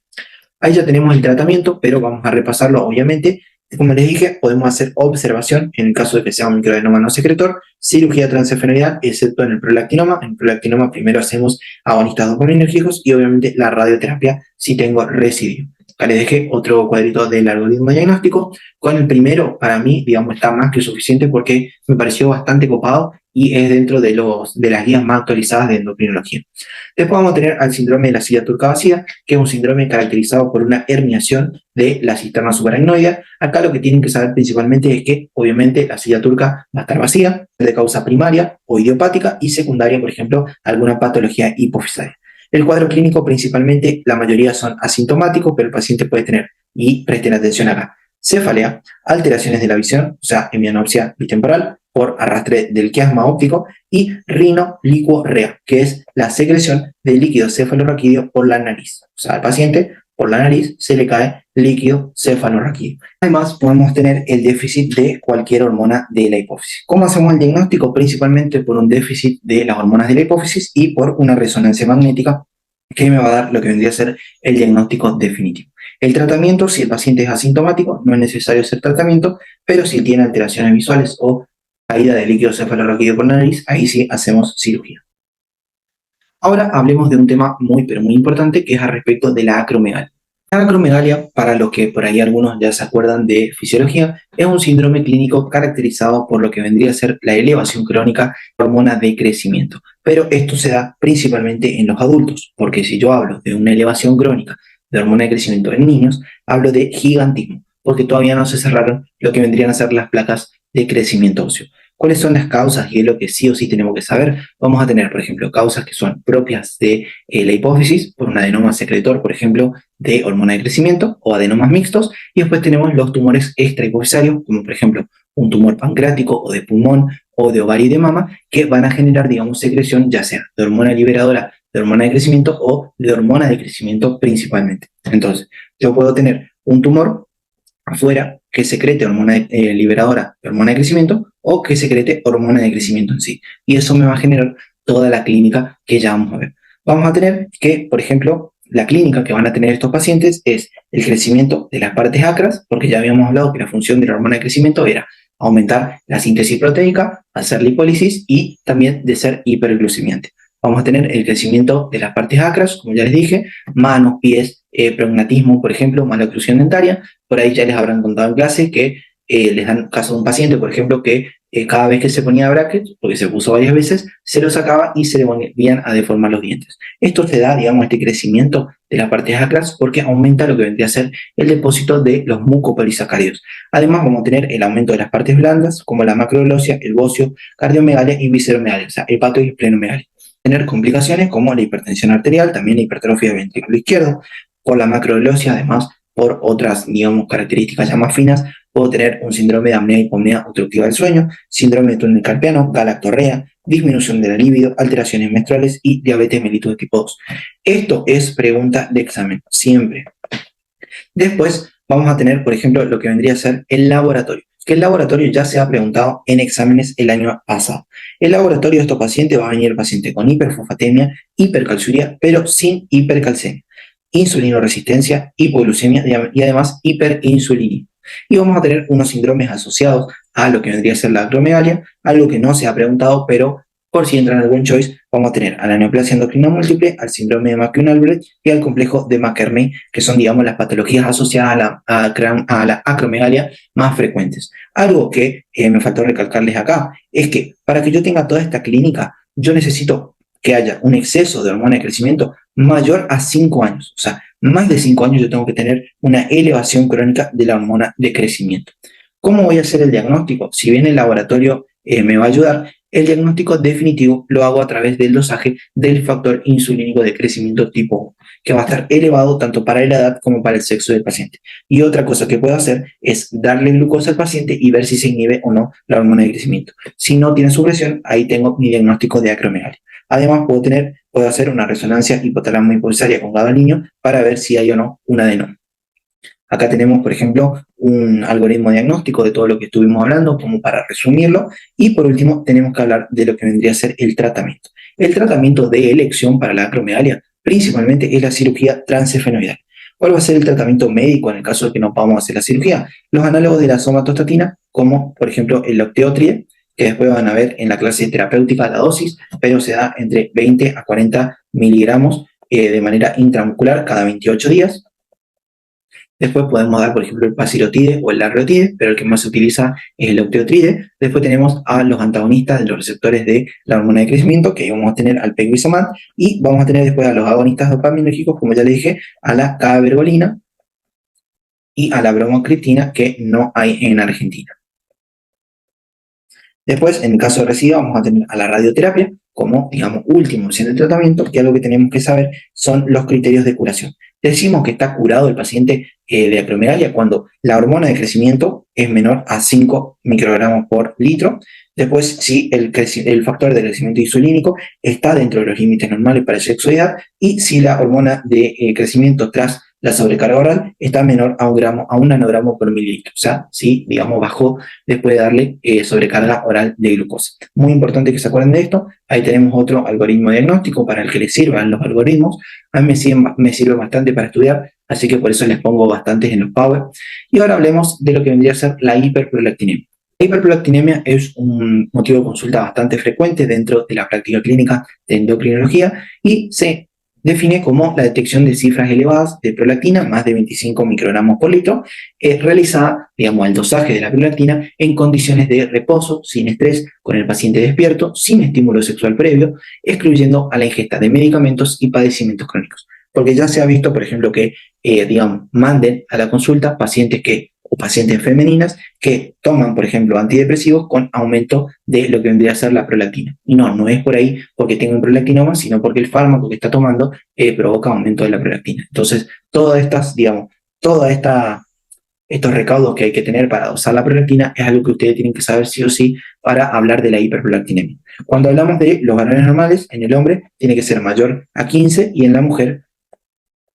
Ahí ya tenemos el tratamiento, pero vamos a repasarlo obviamente. Como les dije, podemos hacer observación en el caso de que sea un microadenoma no secretor, cirugía transesfenoidal, excepto en el prolactinoma. En el prolactinoma primero hacemos agonistas dopaminérgicos y obviamente la radioterapia si tengo residuo. Acá les dejé otro cuadrito del algoritmo diagnóstico. Con el primero, para mí, digamos, está más que suficiente porque me pareció bastante copado y es dentro de las guías más actualizadas de endocrinología. Después vamos a tener al síndrome de la silla turca vacía, que es un síndrome caracterizado por una herniación de la cisterna supraaracnoidea. Acá lo que tienen que saber principalmente es que, obviamente, la silla turca va a estar vacía, de causa primaria o idiopática, y secundaria, por ejemplo, alguna patología hipofisaria. El cuadro clínico, principalmente, la mayoría son asintomáticos, pero el paciente puede tener, y presten atención acá, cefalea, alteraciones de la visión, o sea, hemianopsia bitemporal, por arrastre del quiasma óptico, y rinolicuorrea, que es la secreción de líquido cefalorraquídeo por la nariz. O sea, al paciente, por la nariz, se le cae líquido cefalorraquídeo. Además, podemos tener el déficit de cualquier hormona de la hipófisis. ¿Cómo hacemos el diagnóstico? Principalmente por un déficit de las hormonas de la hipófisis y por una resonancia magnética que me va a dar lo que vendría a ser el diagnóstico definitivo. El tratamiento, si el paciente es asintomático, no es necesario hacer tratamiento, pero si tiene alteraciones visuales o caída de líquido cefalorraquídeo por la nariz, ahí sí hacemos cirugía. Ahora hablemos de un tema muy, pero muy importante, que es al respecto de la acromegalia. La acromegalia, para los que por ahí algunos ya se acuerdan de fisiología, es un síndrome clínico caracterizado por lo que vendría a ser la elevación crónica de hormonas de crecimiento. Pero esto se da principalmente en los adultos, porque si yo hablo de una elevación crónica de hormona de crecimiento en niños, hablo de gigantismo, porque todavía no se cerraron lo que vendrían a ser las placas de crecimiento óseo. ¿Cuáles son las causas? Y es lo que sí o sí tenemos que saber. Vamos a tener, por ejemplo, causas que son propias de la hipófisis, por un adenoma secretor, por ejemplo, de hormona de crecimiento o adenomas mixtos, y después tenemos los tumores extrahipofisarios, como por ejemplo un tumor pancreático o de pulmón o de ovario y de mama, que van a generar, digamos, secreción ya sea de hormona liberadora de hormona de crecimiento o de hormona de crecimiento principalmente. Entonces, yo puedo tener un tumor afuera que secrete hormona liberadora de hormona de crecimiento o que secrete hormona de crecimiento en sí. Y eso me va a generar toda la clínica que ya vamos a ver. Vamos a tener que, por ejemplo, la clínica que van a tener estos pacientes es el crecimiento de las partes acras, porque ya habíamos hablado que la función de la hormona de crecimiento era aumentar la síntesis proteica, hacer lipólisis y también de ser hiperglucemiante. Vamos a tener el crecimiento de las partes acras, como ya les dije, manos, pies, prognatismo, por ejemplo, mala oclusión dentaria. Por ahí ya les habrán contado en clase que les dan caso de un paciente, por ejemplo, que cada vez que se ponía brackets, porque se puso varias veces, se lo sacaba y se le volvían a deformar los dientes. Esto te da, digamos, este crecimiento de las partes acras porque aumenta lo que vendría a ser el depósito de los mucopolisacáridos. Además, vamos a tener el aumento de las partes blandas, como la macroglosia, el bocio, cardiomegalia y visceromegalia, o sea, hepato y esplenomegalia. Tener complicaciones como la hipertensión arterial, también la hipertrofia del ventrículo izquierdo, por la macroglosia, además, por otras, digamos, características ya más finas, puedo tener un síndrome de apnea y hipopnea obstructiva del sueño, síndrome de túnel carpiano, galactorrea, disminución de la libido, alteraciones menstruales y diabetes mellitus de tipo 2. Esto es pregunta de examen, siempre. Después vamos a tener, por ejemplo, lo que vendría a ser el laboratorio, que el laboratorio ya se ha preguntado en exámenes el año pasado. El laboratorio de estos pacientes va a venir el paciente con hiperfosfatemia, hipercalciuria, pero sin hipercalcemia, insulinoresistencia, hipoglucemia y además hiperinsulinismo. Y vamos a tener unos síndromes asociados a lo que vendría a ser la acromegalia, algo que no se ha preguntado, pero por si entra en algún choice, vamos a tener a la neoplasia endocrina múltiple, al síndrome de McCune-Albright y al complejo de McKerney, que son, digamos, las patologías asociadas a la acromegalia más frecuentes. Algo que me faltó recalcarles acá es que para que yo tenga toda esta clínica, yo necesito que haya un exceso de hormona de crecimiento mayor a 5 años. O sea, más de 5 años yo tengo que tener una elevación crónica de la hormona de crecimiento. ¿Cómo voy a hacer el diagnóstico? Si bien el laboratorio me va a ayudar. El diagnóstico definitivo lo hago a través del dosaje del factor insulínico de crecimiento tipo 1, que va a estar elevado tanto para la edad como para el sexo del paciente. Y otra cosa que puedo hacer es darle glucosa al paciente y ver si se inhibe o no la hormona de crecimiento. Si no tiene supresión, ahí tengo mi diagnóstico de acromegalia. Además, puedo hacer una resonancia hipotálamo hipofisaria con GABA para ver si hay o no un adenoma. Acá tenemos, por ejemplo, un algoritmo diagnóstico de todo lo que estuvimos hablando, como para resumirlo. Y por último, tenemos que hablar de lo que vendría a ser el tratamiento. El tratamiento de elección para la acromegalia principalmente es la cirugía transesfenoidal. ¿Cuál va a ser el tratamiento médico en el caso de que no podamos hacer la cirugía? Los análogos de la somatostatina, como por ejemplo el octeotride, que después van a ver en la clase terapéutica la dosis, pero se da entre 20 a 40 miligramos de manera intramuscular cada 28 días. Después podemos dar, por ejemplo, el pasirotide o el larreotide, pero el que más se utiliza es el octeotride. Después tenemos a los antagonistas de los receptores de la hormona de crecimiento, que vamos a tener al pegvisomant, y vamos a tener después a los agonistas dopaminérgicos, como ya les dije, a la cabergolina y a la bromocriptina, que no hay en Argentina. Después, en el caso de residuo, vamos a tener a la radioterapia como, digamos, última opción de tratamiento, que algo que tenemos que saber son los criterios de curación. Decimos que está curado el paciente de acromegalia cuando la hormona de crecimiento es menor a 5 microgramos por litro. Después, si el factor de crecimiento insulínico está dentro de los límites normales para el sexo y edad, y si la hormona de crecimiento tras la sobrecarga oral está menor a un nanogramo por mililitro. O sea, si, digamos, bajó después de darle sobrecarga oral de glucosa. Muy importante que se acuerden de esto. Ahí tenemos otro algoritmo diagnóstico para el que les sirvan los algoritmos. A mí me sirve bastante para estudiar, así que por eso les pongo bastantes en los Power. Y ahora hablemos de lo que vendría a ser la hiperprolactinemia. La hiperprolactinemia es un motivo de consulta bastante frecuente dentro de la práctica clínica de endocrinología y se define como la detección de cifras elevadas de prolactina, más de 25 microgramos por litro, realizada, digamos, al dosaje de la prolactina en condiciones de reposo, sin estrés, con el paciente despierto, sin estímulo sexual previo, excluyendo a la ingesta de medicamentos y padecimientos crónicos. Porque ya se ha visto, por ejemplo, que, digamos, manden a la consulta pacientes femeninas que toman, por ejemplo, antidepresivos con aumento de lo que vendría a ser la prolactina. Y no es por ahí porque tenga un prolactinoma, sino porque el fármaco que está tomando provoca aumento de la prolactina. Entonces, estos recaudos que hay que tener para usar la prolactina es algo que ustedes tienen que saber sí o sí para hablar de la hiperprolactinemia. Cuando hablamos de los varones normales, en el hombre tiene que ser mayor a 15 y en la mujer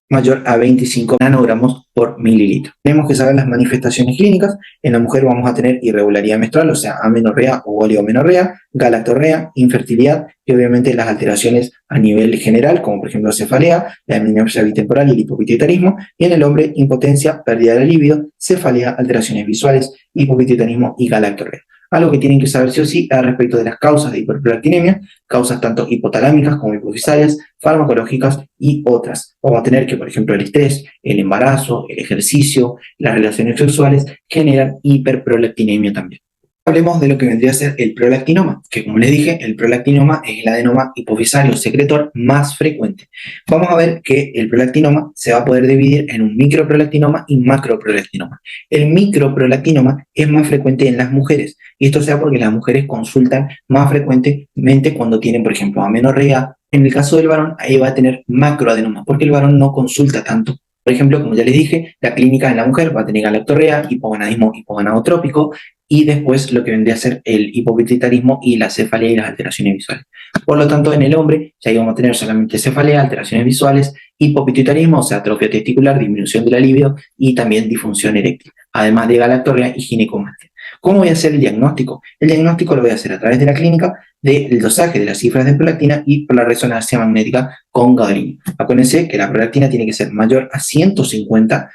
mayor a 25 nanogramos por mililitro. Tenemos que saber las manifestaciones clínicas. En la mujer vamos a tener irregularidad menstrual, o sea, amenorrea o oligomenorrea, galactorrea, infertilidad y obviamente las alteraciones a nivel general, como por ejemplo cefalea, la amenorrea bitemporal y el hipopituitarismo. Y en el hombre, impotencia, pérdida de libido, cefalea, alteraciones visuales, hipopituitarismo y galactorrea. Algo que tienen que saber sí o sí al respecto de las causas de hiperprolactinemia, causas tanto hipotalámicas como hipofisarias, farmacológicas y otras. Vamos a tener que, por ejemplo, el estrés, el embarazo, el ejercicio, las relaciones sexuales generan hiperprolactinemia también. Hablemos de lo que vendría a ser el prolactinoma, que como les dije, el prolactinoma es el adenoma hipofisario secretor más frecuente. Vamos a ver que el prolactinoma se va a poder dividir en un microprolactinoma y macroprolactinoma. El microprolactinoma es más frecuente en las mujeres, y esto sea porque las mujeres consultan más frecuentemente cuando tienen, por ejemplo, amenorrea. En el caso del varón, ahí va a tener macroadenoma, porque el varón no consulta tanto. Por ejemplo, como ya les dije, la clínica en la mujer va a tener galactorrea, hipogonadismo hipogonadotrópico y después lo que vendría a ser el hipopituitarismo y la cefalea y las alteraciones visuales. Por lo tanto, en el hombre ya íbamos a tener solamente cefalea, alteraciones visuales, hipopituitarismo, o sea, atrofia testicular, disminución de la libido y también disfunción eréctil, además de galactorrea y ginecomastia. ¿Cómo voy a hacer el diagnóstico? El diagnóstico lo voy a hacer a través de la clínica, del dosaje de las cifras de prolactina y por la resonancia magnética con GABA. Acuérdense que la prolactina tiene que ser mayor a 150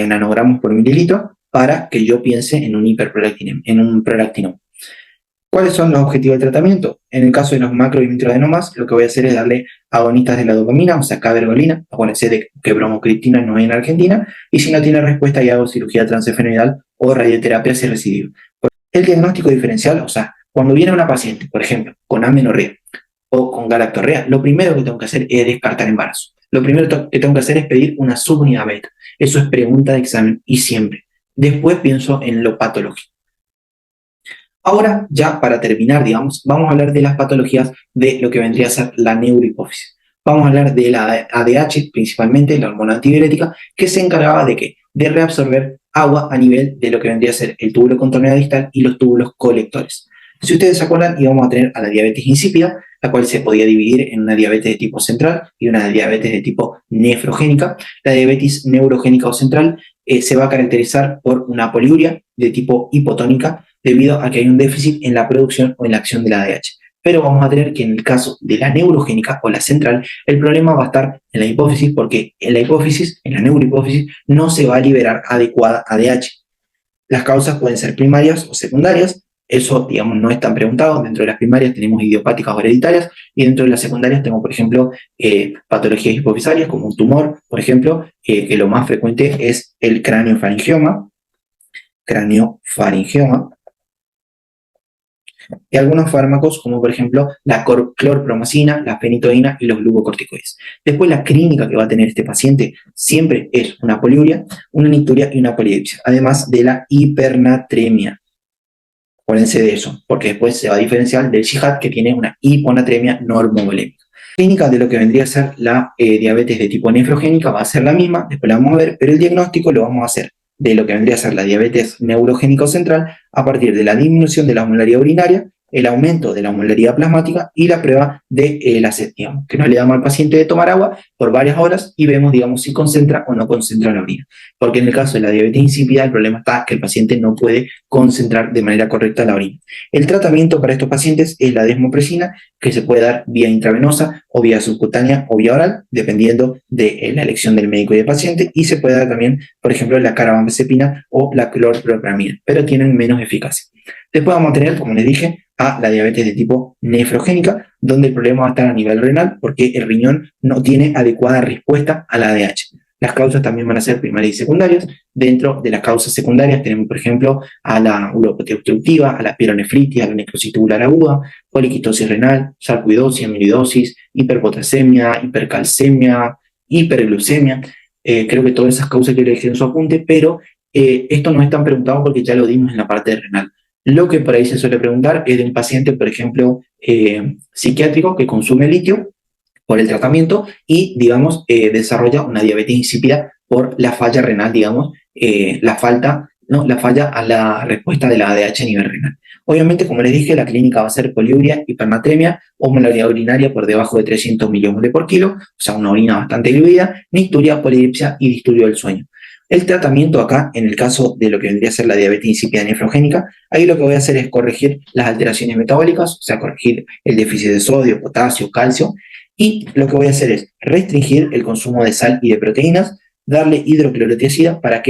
nanogramos por mililitro para que yo piense en un prolactinoma. ¿Cuáles son los objetivos del tratamiento? En el caso de los macro y microadenomas, lo que voy a hacer es darle agonistas de la dopamina, o sea, cabergolina, acuérdense de que bromocriptina no hay en Argentina, y si no tiene respuesta ya hago cirugía transesfenoidal o radioterapia si recidivo. El diagnóstico diferencial, o sea, cuando viene una paciente, por ejemplo, con amenorrea o con galactorrea, lo primero que tengo que hacer es descartar embarazo. Lo primero que tengo que hacer es pedir una subunidad beta. Eso es pregunta de examen y siempre. Después pienso en lo patológico. Ahora, ya para terminar, digamos, vamos a hablar de las patologías de lo que vendría a ser la neurohipófisis. Vamos a hablar de la ADH, principalmente la hormona antidiurética, que se encargaba de ¿qué? De reabsorber agua a nivel de lo que vendría a ser el túbulo contorneado distal y los túbulos colectores. Si ustedes se acuerdan, íbamos a tener a la diabetes insípida, la cual se podía dividir en una diabetes de tipo central y una diabetes de tipo nefrogénica. La diabetes neurogénica o central se va a caracterizar por una poliuria de tipo hipotónica debido a que hay un déficit en la producción o en la acción de la ADH. Pero vamos a tener que en el caso de la neurogénica o la central, el problema va a estar en la hipófisis porque en la hipófisis, en la neurohipófisis, no se va a liberar adecuada ADH. Las causas pueden ser primarias o secundarias. Eso, digamos, no es tan preguntado. Dentro de las primarias tenemos idiopáticas o hereditarias y dentro de las secundarias tengo, por ejemplo, patologías hipofisarias como un tumor, por ejemplo, que lo más frecuente es el craniofaringioma y algunos fármacos como por ejemplo la clorpromacina, la fenitoína y los glucocorticoides. Después la clínica que va a tener este paciente siempre es una poliuria, una nicturia y una polidipsia, además de la hipernatremia. Acuérdense de eso, porque después se va a diferenciar del SIHAT que tiene una hiponatremia normovolémica. La clínica de lo que vendría a ser la diabetes de tipo nefrogénica va a ser la misma, después la vamos a ver, pero el diagnóstico lo vamos a hacer de lo que vendría a ser la diabetes neurogénica central a partir de la disminución de la osmolaridad urinaria, el aumento de la osmolaridad plasmática y la prueba de la sed, digamos, que no le damos al paciente de tomar agua por varias horas y vemos, digamos, si concentra o no concentra la orina. Porque en el caso de la diabetes insípida, el problema está que el paciente no puede concentrar de manera correcta la orina. El tratamiento para estos pacientes es la desmopresina, que se puede dar vía intravenosa o vía subcutánea o vía oral, dependiendo de la elección del médico y del paciente, y se puede dar también, por ejemplo, la carbamazepina o la clorpropramina, pero tienen menos eficacia. Después vamos a tener, como les dije, a la diabetes de tipo nefrogénica, donde el problema va a estar a nivel renal porque el riñón no tiene adecuada respuesta a la ADH. Las causas también van a ser primarias y secundarias. Dentro de las causas secundarias tenemos, por ejemplo, a la uropatía obstructiva, a la pielonefritis, a la necrosis tubular aguda, poliquitosis renal, sarcoidosis, amiloidosis, hiperpotasemia, hipercalcemia, hiperglucemia. Creo que todas esas causas que le dejé en su apunte, pero esto no es tan preguntado porque ya lo dimos en la parte renal. Lo que por ahí se suele preguntar es de un paciente, por ejemplo, psiquiátrico que consume litio por el tratamiento y, digamos, desarrolla una diabetes insípida por la falla renal, digamos, la falla a la respuesta de la ADH a nivel renal. Obviamente, como les dije, la clínica va a ser poliuria, hipernatremia, osmolaridad urinaria por debajo de 300 millimol por kilo, o sea, una orina bastante diluida, nicturia, polidipsia y disturbio del sueño. El tratamiento acá, en el caso de lo que vendría a ser la diabetes insípida nefrogénica, ahí lo que voy a hacer es corregir las alteraciones metabólicas, o sea, corregir el déficit de sodio, potasio, calcio, y lo que voy a hacer es restringir el consumo de sal y de proteínas, darle hidroclorotiazida para,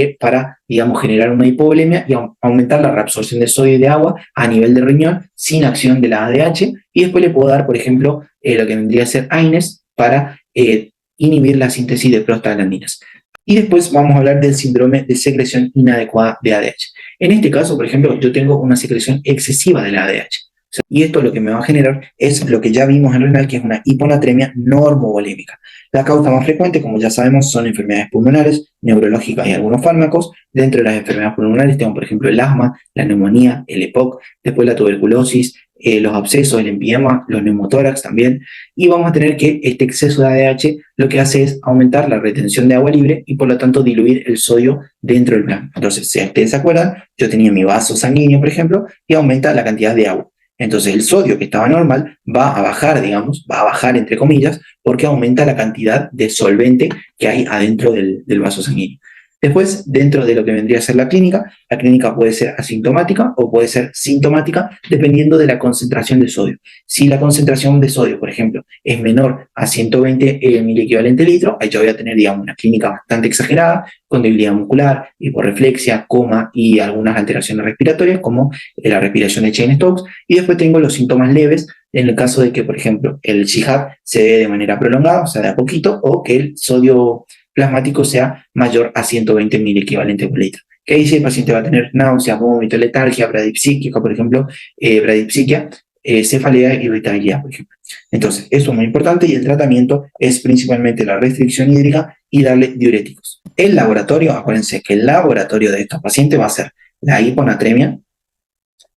digamos, generar una hipovolemia y aumentar la reabsorción de sodio y de agua a nivel de riñón sin acción de la ADH, y después le puedo dar, por ejemplo, lo que vendría a ser AINES para inhibir la síntesis de prostaglandinas. Y después vamos a hablar del síndrome de secreción inadecuada de ADH. En este caso, por ejemplo, yo tengo una secreción excesiva de la ADH. Y esto lo que me va a generar es lo que ya vimos en renal, que es una hiponatremia normovolémica. La causa más frecuente, como ya sabemos, son enfermedades pulmonares, neurológicas y algunos fármacos. Dentro de las enfermedades pulmonares tengo, por ejemplo, el asma, la neumonía, el EPOC, después la tuberculosis, los abscesos, el empiema, los neumotórax también. Y vamos a tener que este exceso de ADH lo que hace es aumentar la retención de agua libre y por lo tanto diluir el sodio dentro del plasma. Entonces, si ustedes se acuerdan, yo tenía mi vaso sanguíneo, por ejemplo, y aumenta la cantidad de agua. Entonces el sodio que estaba normal va a bajar, digamos, va a bajar entre comillas, porque aumenta la cantidad de solvente que hay adentro del vaso sanguíneo. Después, dentro de lo que vendría a ser la clínica puede ser asintomática o puede ser sintomática dependiendo de la concentración de sodio. Si la concentración de sodio, por ejemplo, es menor a 120 miliequivalente litro, ahí yo voy a tener, digamos, una clínica bastante exagerada, con debilidad muscular, hiporreflexia, coma y algunas alteraciones respiratorias como la respiración de Cheyne-Stokes. Y después tengo los síntomas leves en el caso de que, por ejemplo, el CHIHAT se dé de manera prolongada, o sea, de a poquito, o que el sodio plasmático sea mayor a 120 miliequivalentes por litro. Que ahí sí el paciente va a tener náuseas, vómito, letargia, bradipsíquica, por ejemplo, bradipsiquia, cefalea y irritabilidad, por ejemplo. Entonces, eso es muy importante y el tratamiento es principalmente la restricción hídrica y darle diuréticos. El laboratorio, acuérdense que el laboratorio de estos pacientes va a ser la hiponatremia,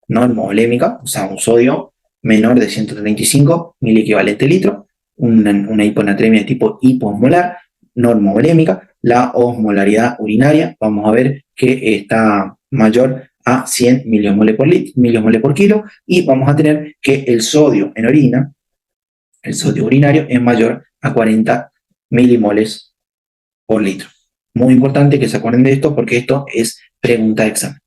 normovolémica, o sea, un sodio menor de 135 miliequivalente litro, una hiponatremia de tipo hiposmolar, normovolémica, la osmolaridad urinaria, vamos a ver que está mayor a 100 miliosmoles por kilo, y vamos a tener que el sodio en orina, el sodio urinario, es mayor a 40 milimoles por litro. Muy importante que se acuerden de esto porque esto es pregunta de examen.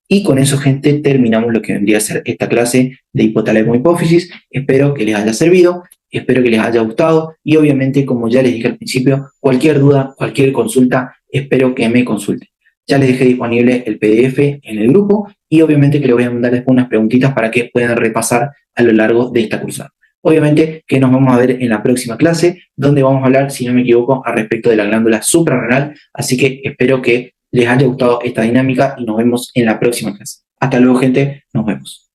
Y con eso, gente, terminamos lo que vendría a ser esta clase de hipotálamo hipófisis. Espero que les haya servido, espero que les haya gustado y obviamente, como ya les dije al principio, cualquier duda, cualquier consulta, espero que me consulten. Ya les dejé disponible el PDF en el grupo y obviamente que les voy a mandar después unas preguntitas para que puedan repasar a lo largo de esta cursada. Obviamente que nos vamos a ver en la próxima clase, donde vamos a hablar, si no me equivoco, al respecto de la glándula suprarrenal. Así que espero que les haya gustado esta dinámica y nos vemos en la próxima clase. Hasta luego, gente. Nos vemos.